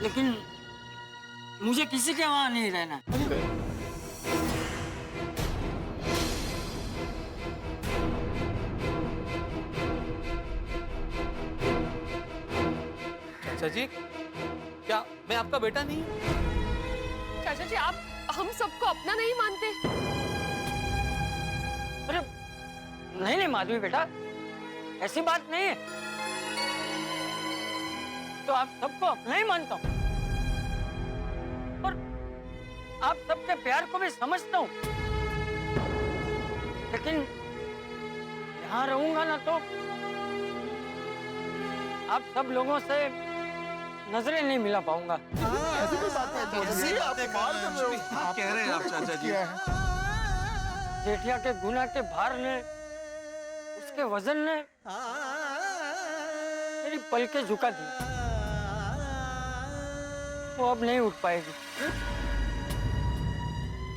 लेकिन मुझे किसी के वहां नहीं रहना। चाचा जी क्या मैं आपका बेटा नहीं हूँ? चाचा जी आप हम सबको अपना नहीं मानते? अरे नहीं माधवी बेटा, ऐसी बात नहीं है। तो आप सबको अपना ही मानता हूँ और आप सबके प्यार को भी समझता हूँ, लेकिन यहाँ रहूंगा ना तो आप सब लोगों से नजरें नहीं मिला पाऊंगा। ऐसी कोई बात नहीं क्या कह रहे हैं आप चाचा जी? जेठिया के गुना के भार ने, उसके वजन ने मेरी पलकें झुका दी। वो अब नहीं उठ पाएगी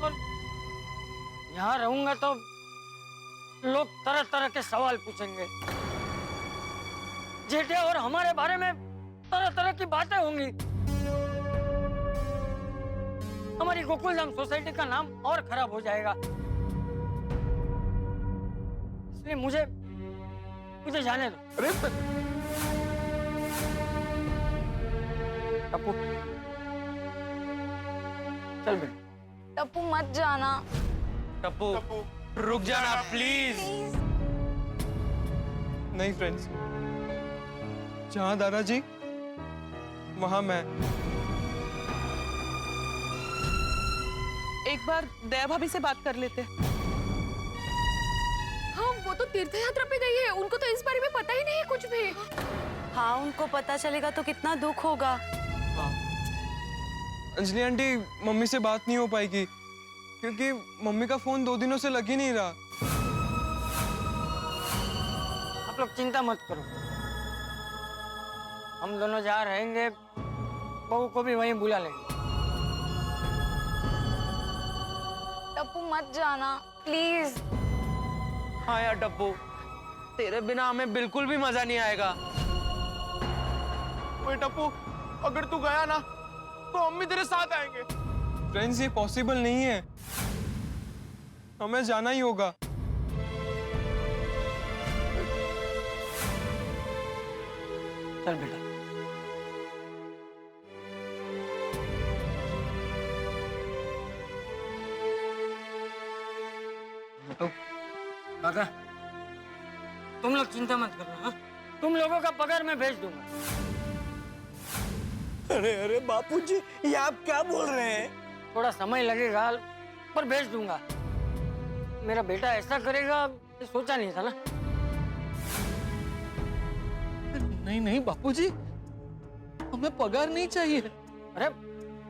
और यहाँ रहूंगा तो लोग तरह तरह के सवाल पूछेंगे। जेठिया और हमारे बारे में तरह तरह की बातें होंगी। हमारी गोकुलधाम सोसाइटी का नाम और खराब हो जाएगा। इसलिए मुझे जाने दो। टप्पू चल बेटा। टप्पू मत जाना। टप्पू रुक जाना प्लीज। नहीं फ्रेंड्स, जहां दादाजी वहां मैं। एक बार दया भाभी से बात कर लेते। हाँ, वो तो तीर्थ यात्रा पे गई है, उनको तो इस बारे में पता ही नहीं है कुछ भी। हाँ, उनको पता चलेगा तो कितना दुख होगा। अंजलि आंटी, मम्मी से बात नहीं हो पाएगी क्योंकि मम्मी का फोन 2 दिनों से लग ही नहीं रहा। आप लोग चिंता मत करो, हम दोनों जहाँ रहेंगे बहू को भी वहीं बुला लेंगे। टप्पू मत जाना प्लीज। हाँ यार टप्पू, तेरे बिना हमें बिल्कुल भी मजा नहीं आएगा। ओए टप्पू, अगर तू गया ना तो हम भी तेरे साथ आएंगे। फ्रेंड्स, ये पॉसिबल नहीं है, हमें जाना ही होगा। चल बेटा। काका, तुम लोग चिंता मत करना। हाँ, तुम लोगों का पगार मैं भेज दूंगा। अरे अरे बापूजी, ये आप क्या बोल रहे हैं? थोड़ा समय लगेगा पर भेज दूंगा। मेरा बेटा ऐसा करेगा ये सोचा नहीं था ना। नहीं नहीं बापूजी, हमें पगार नहीं चाहिए। अरे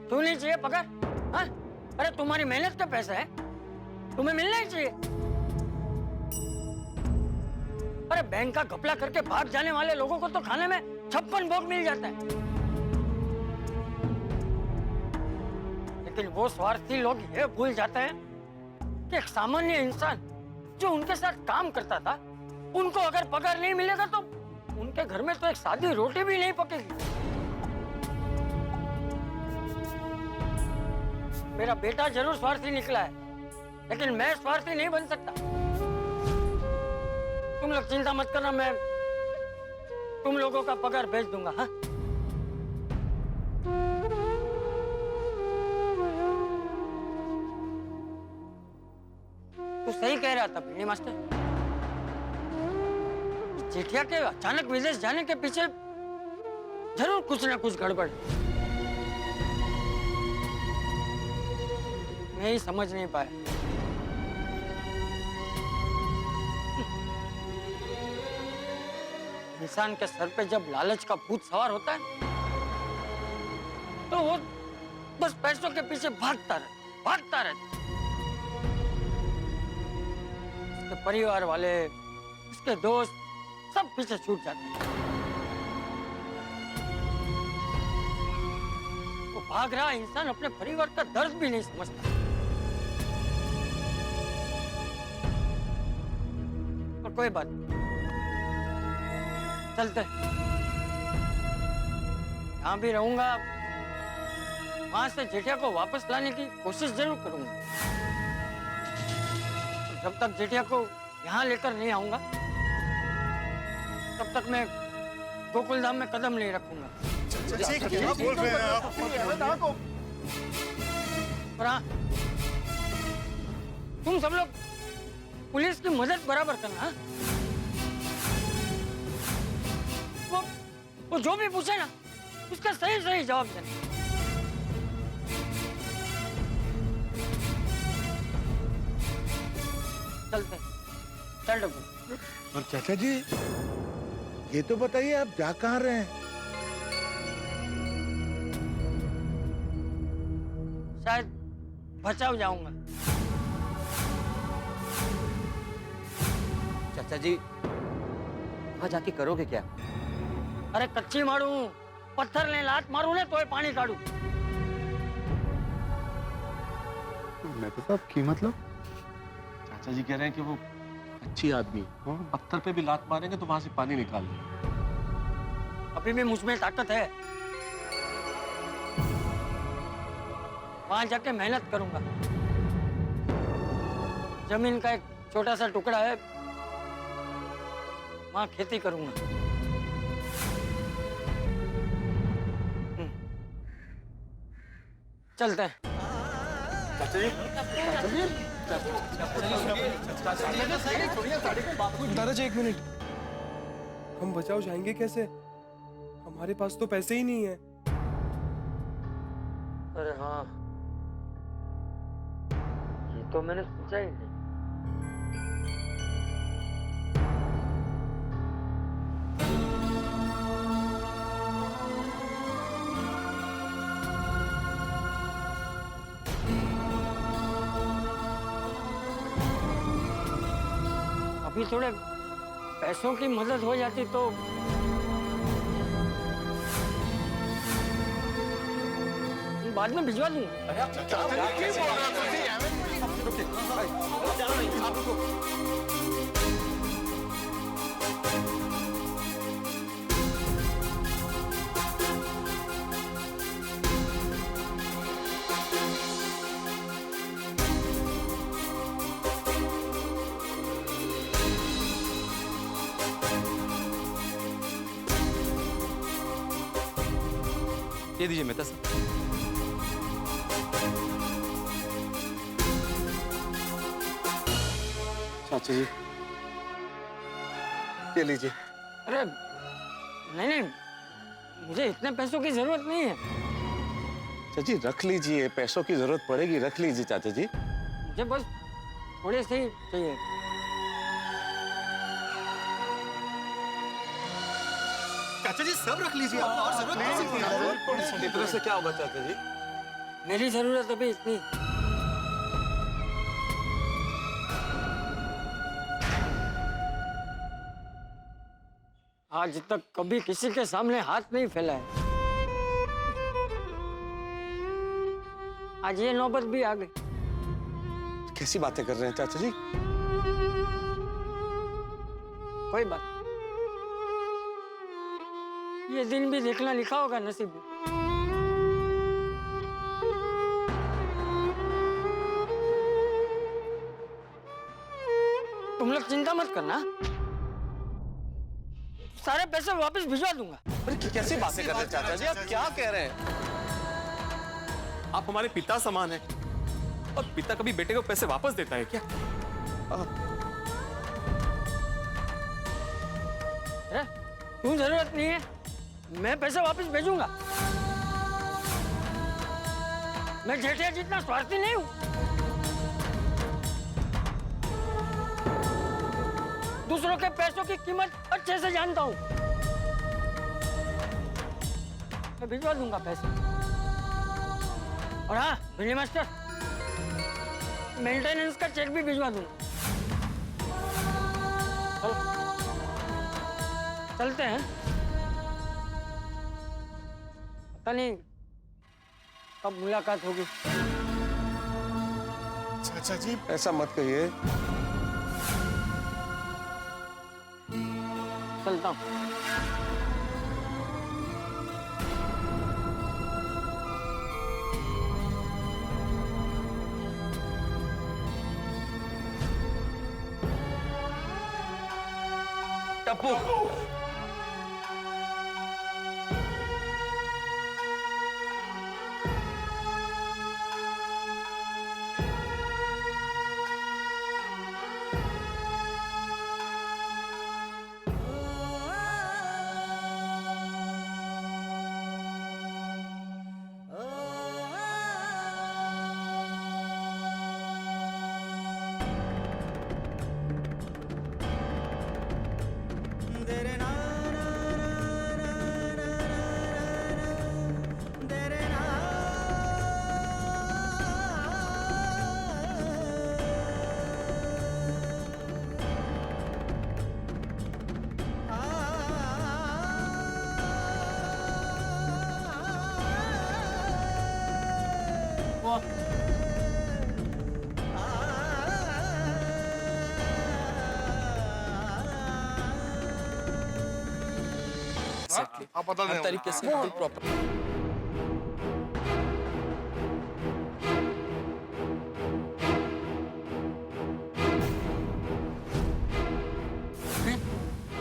क्यों नहीं चाहिए पगार? हाँ? अरे तुम्हारी मेहनत का पैसा है, तुम्हें मिलना ही चाहिए। अरे बैंक का घपला करके भाग जाने वाले लोगों को तो खाने में 56 भोग मिल जाता है, लेकिन वो स्वार्थी लोग ये भूल जाते हैं कि एक सामान्य इंसान जो उनके साथ काम करता था, उनको अगर पगार नहीं मिलेगा तो उनके घर में तो एक सादी रोटी भी नहीं पकेगी। मेरा बेटा जरूर स्वार्थी निकला है, लेकिन मैं स्वार्थी नहीं बन सकता। तुम लोग चिंता मत करना, मैं तुम लोगों का पगार भेज दूंगा। हाँ? तू सही कह रहा था भिंडी मास्टर, जेठिया के अचानक विदेश जाने के पीछे जरूर कुछ ना कुछ गड़बड़ है। मैं ही समझ नहीं पाया। इंसान के सर पे जब लालच का भूत सवार होता है तो वो बस पैसों के पीछे भागता रहता। उसके परिवार वाले, उसके दोस्त सब पीछे छूट जाते हैं। वो भाग रहा इंसान अपने परिवार का दर्द भी नहीं समझता। पर कोई बात नहीं, चलते। यहाँ भी रहूंगा, वहां से जेठिया को वापस लाने की कोशिश जरूर करूंगा। जब तक जेठिया को यहाँ लेकर नहीं आऊंगा तब तक मैं गोकुल धाम में कदम नहीं रखूंगा। क्या बोल रहे हैं आप? और हाँ, तुम सब लोग पुलिस की मदद बराबर करना। हाँ? वो जो भी पूछे ना उसका सही सही जवाब देना। चलते चल डब्बू। और चाचा जी, ये तो बताइए आप जा कहाँ रहे हैं? शायद बचाव जाऊंगा। चाचा जी, वहां जाके करोगे क्या? अरे कच्ची मारू, पत्थर ले लात मारू ने तो पानी काढू। मैं तो साहब की मतलब? चाचा जी कह रहे हैं कि वो अच्छी आदमी है, पत्थर पे भी लात मारेंगे तो वहां से पानी निकाल लेंगे। अभी भी मुझ में ताकत है, वहां जाके मेहनत करूंगा। जमीन का एक छोटा सा टुकड़ा है, वहां खेती करूंगा। चलते हैं। दादाजी एक मिनट, हम बचाओ जाएंगे कैसे? हमारे पास तो पैसे ही नहीं है। अरे हाँ, ये तो मैंने सोचा ही नहीं। अभी थोड़े पैसों की मदद हो जाती तो बाद में भिजवा दूंगा। ये दीजिए मेहता साहब। चाचा जी, ये लीजिए। अरे नहीं नहीं, मुझे इतने पैसों की जरूरत नहीं है। चाचा जी रख लीजिए, पैसों की जरूरत पड़ेगी, रख लीजिए चाचा जी। मुझे बस थोड़े से ही चाहिए। चाचा जी सब रख लीजिए, आपको और जरूरत नहीं। इतने से क्या होगा चाचा जी? मेरी जरूरत अभी इतनी। आज तक कभी किसी के सामने हाथ नहीं फैलाया, आज ये नौबत भी आ गई। कैसी बातें कर रहे हैं चाचा जी? कोई बात, ये दिन भी देखना लिखा होगा नसीब में। तुम लोग चिंता मत करना, सारे पैसे वापस भिजवा दूंगा। अरे कैसी बातें कर रहे हैं चाचा जी? आप क्या कह रहे हैं? आप हमारे पिता समान हैं, और पिता कभी बेटे को पैसे वापस देता है क्या? अरे क्यों जरूरत नहीं है, मैं पैसे वापस भेजूंगा। मैं जेठिया जितना स्वार्थी नहीं हूं। दूसरों के पैसों की कीमत अच्छे से जानता हूं। मैं भिजवा दूंगा पैसे। और हाँ बिल्ली मास्टर, मेंटेनेंस का चेक भी भिजवा दूंगा। चलो चलते हैं। पता नहीं कब मुलाकात होगी। चाचा जी ऐसा मत कहिए। चलता हूँ। टप्पू, आप बता दें तरीके से बिल्कुल प्रॉपर।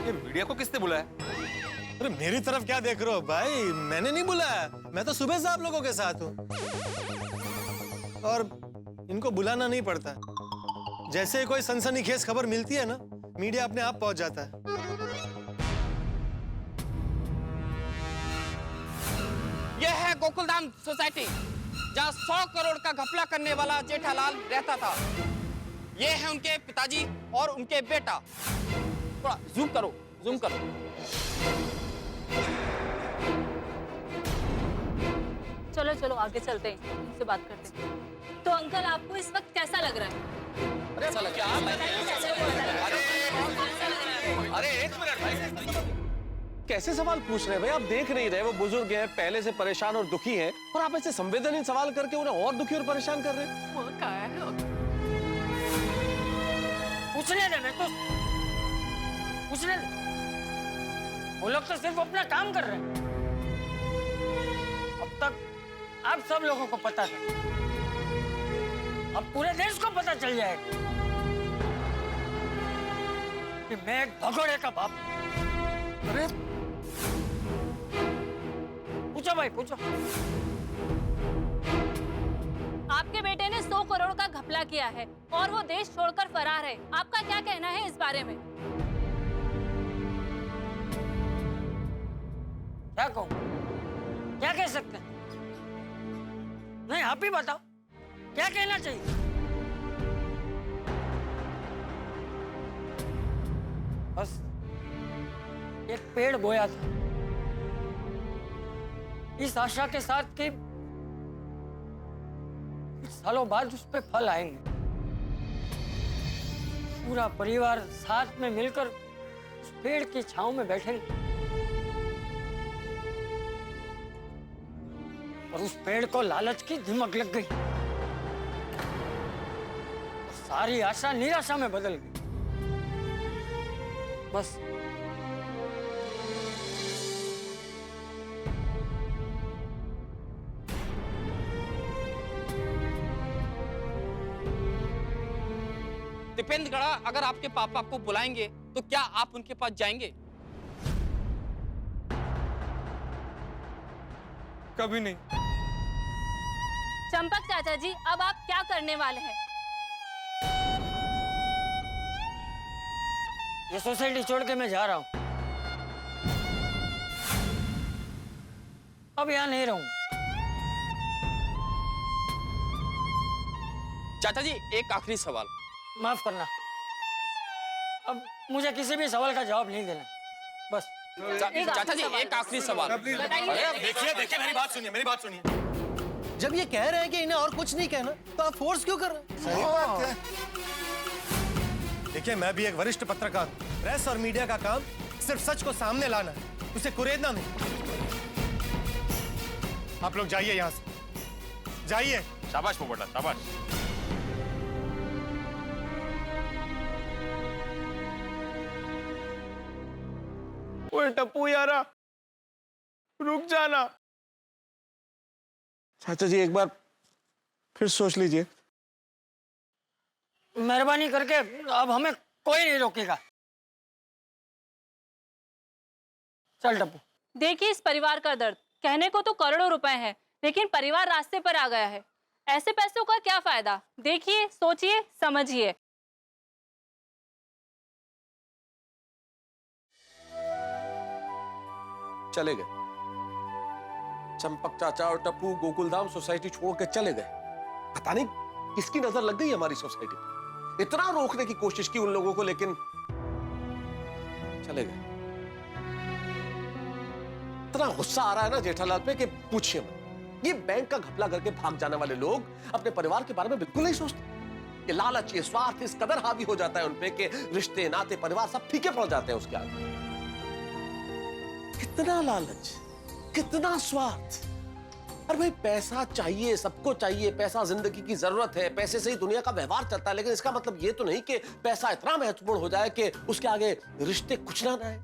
ये मीडिया को किसने बुलाया? अरे मेरी तरफ क्या देख रहे हो भाई? मैंने नहीं बुलाया, मैं तो सुबह से आप लोगों के साथ हूँ और इनको बुलाना नहीं पड़ता। जैसे ही कोई सनसनीखेज खबर मिलती है ना, मीडिया अपने आप पहुंच जाता है। यह है गोकुलधाम सोसाइटी, जहां 100 करोड़ का घपला करने वाला जेठालाल रहता था। ये है उनके पिताजी और उनके बेटा। थोड़ा जूम करो, जूम करो। चलो चलो आगे चलते हैं, उनसे बात करते हैं। तो अंकल आपको इस वक्त कैसा लग रहा है? अरे एक मिनट भाई, कैसे सवाल पूछ रहे हैं भाई? आप देख नहीं रहे वो बुजुर्ग हैं, पहले से परेशान और दुखी हैं, और आप ऐसे संवेदनहीन सवाल करके उन्हें और दुखी और परेशान कर रहे हैं। पूछने दे, मैं तो पूछने दे। वो लोग तो सिर्फ अपना काम कर रहे हैं। अब तक आप सब लोगों को पता था, अब पूरे देश को पता चल जाएगा कि मैं एक भगोड़े का बाप। अरे पूछो भाई, पूछो। आपके बेटे ने 100 करोड़ का घपला किया है और वो देश छोड़कर फरार है। आपका क्या कहना है इस बारे में? क्या कहूं? क्या कह सकते हैं? नहीं, आप ही बताओ, क्या कहना चाहिए? बस एक पेड़ बोया था इस आशा के साथ कि कुछ सालों बाद उस पे फल आएंगे। पूरा परिवार साथ में मिलकर उस पेड़ की छांव में बैठेंगे और उस पेड़ को लालच की दिमक लग गई। सारी आशा निराशा में बदल गई। बस दीपेंद्र गड़ा, अगर आपके पापा आपको बुलाएंगे तो क्या आप उनके पास जाएंगे? कभी नहीं। चंपक चाचा जी, अब आप क्या करने वाले हैं? ये सोसाइटी छोड़ के मैं जा रहा हूं। अब यहां नहीं रहूंगा। चाचा जी, एक आखिरी सवाल। माफ करना, अब मुझे किसी भी सवाल का जवाब नहीं देना, बस। चाचा जी, एक आखिरी सवाल। अरे देखिए देखिए, मेरी बात सुनिए, मेरी बात सुनिए। जब ये कह रहे हैं कि इन्हें और कुछ नहीं कहना, तो आप फोर्स क्यों कर रहे हैं? सही बात है। देखिए, मैं भी एक वरिष्ठ पत्रकार हूं। प्रेस और मीडिया का काम सिर्फ सच को सामने लाना है, उसे कुरेदना नहीं। आप लोग जाइए यहाँ से, जाइए। शाबाश पोपटा, शाबाश। ओए टप्पू यारा, रुक जाना। चाचा जी, एक बार फिर सोच लीजिए। मेहरबानी करके अब हमें कोई नहीं रोकेगा। चल टप्पू। देखिए इस परिवार का दर्द। कहने को तो करोड़ों रुपए हैं, लेकिन परिवार रास्ते पर आ गया है। ऐसे पैसों का क्या फायदा? देखिए, सोचिए, समझिए। चले गए चंपक चाचा और टप्पू गोकुलधाम सोसाइटी छोड़ के चले गए। पता नहीं किसकी नजर लग गई हमारी सोसाइटी पे। इतना रोकने की कोशिश की उन लोगों को, लेकिन चले गए। इतना गुस्सा आ रहा है ना जेठालाल पे कि पूछिए मत। ये बैंक का घपला करके भाग जाने वाले लोग अपने परिवार के बारे में बिल्कुल नहीं सोचते। ये लालच, ये स्वार्थ इस कदर हावी हो जाता है उनपे कि रिश्ते, नाते, परिवार सब फीके पड़ जाते हैं उसके आगे। कितना लालच, कितना स्वार्थ। अरे भाई, पैसा चाहिए, सबको चाहिए। पैसा जिंदगी की जरूरत है, पैसे से ही दुनिया का व्यवहार चलता है। लेकिन इसका मतलब ये तो नहीं कि पैसा इतना महत्वपूर्ण हो जाए कि उसके आगे रिश्ते कुछ ना रहे।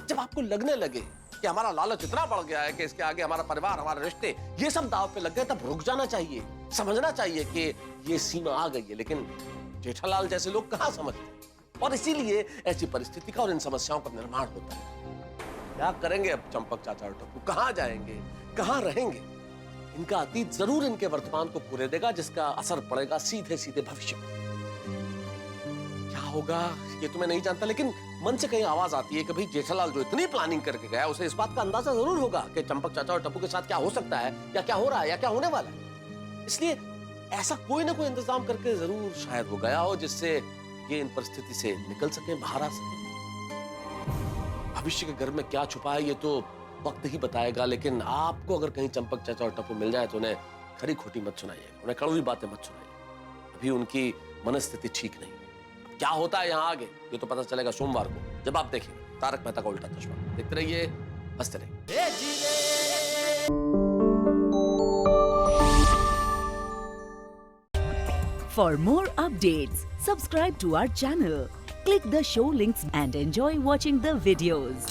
जब आपको लगने लगे कि हमारा लालच इतना बढ़ गया है कि इसके आगे हमारा परिवार, हमारे रिश्ते, ये सब दांव पे लग गए, तब रुक जाना चाहिए। समझना चाहिए कि ये सीमा आ गई है। लेकिन जेठालाल जैसे लोग कहां समझते, और इसीलिए ऐसी परिस्थिति का और इन समस्याओं का निर्माण होता है। क्या करेंगे अब चंपक चाचा और टप्पू? कहाँ जाएंगे, कहाँ रहेंगे? इनका अतीत जरूर इनके वर्तमान को कुरेदेगा, जिसका असर पड़ेगा सीधे सीधे भविष्य में। क्या होगा ये तो मैं नहीं जानता, लेकिन मन से कहीं आवाज आती है कि भाई जेठालाल जो इतनी प्लानिंग करके गया, उसे इस बात का अंदाजा जरूर होगा कि चंपक चाचा और टप्पू के साथ क्या हो सकता है, या क्या हो रहा है, या क्या होने वाला है। इसलिए ऐसा कोई ना कोई इंतजाम करके जरूर शायद वो गया हो, जिससे ये इन परिस्थिति से निकल सके, बाहर आ सके। भविष्य के घर में क्या छुपा है ये तो वक्त ही बताएगा, लेकिन आपको अगर कहीं चंपक चाचा और टप्पू मिल जाए तो उन्हें खरी खोटी मत सुनाइएगा, उन्हें कड़वी बातें मत सुनाइएगा। अभी उनकी मनस्थिति ठीक नहीं। क्या होता है यहाँ आगे ये तो पता चलेगा सोमवार को, जब आप देखेंगे तारक मेहता का उल्टा चश्मा। देखते रहिए, हंसते रहिए। For more updates, subscribe to our channel, click the show links and enjoy watching the videos.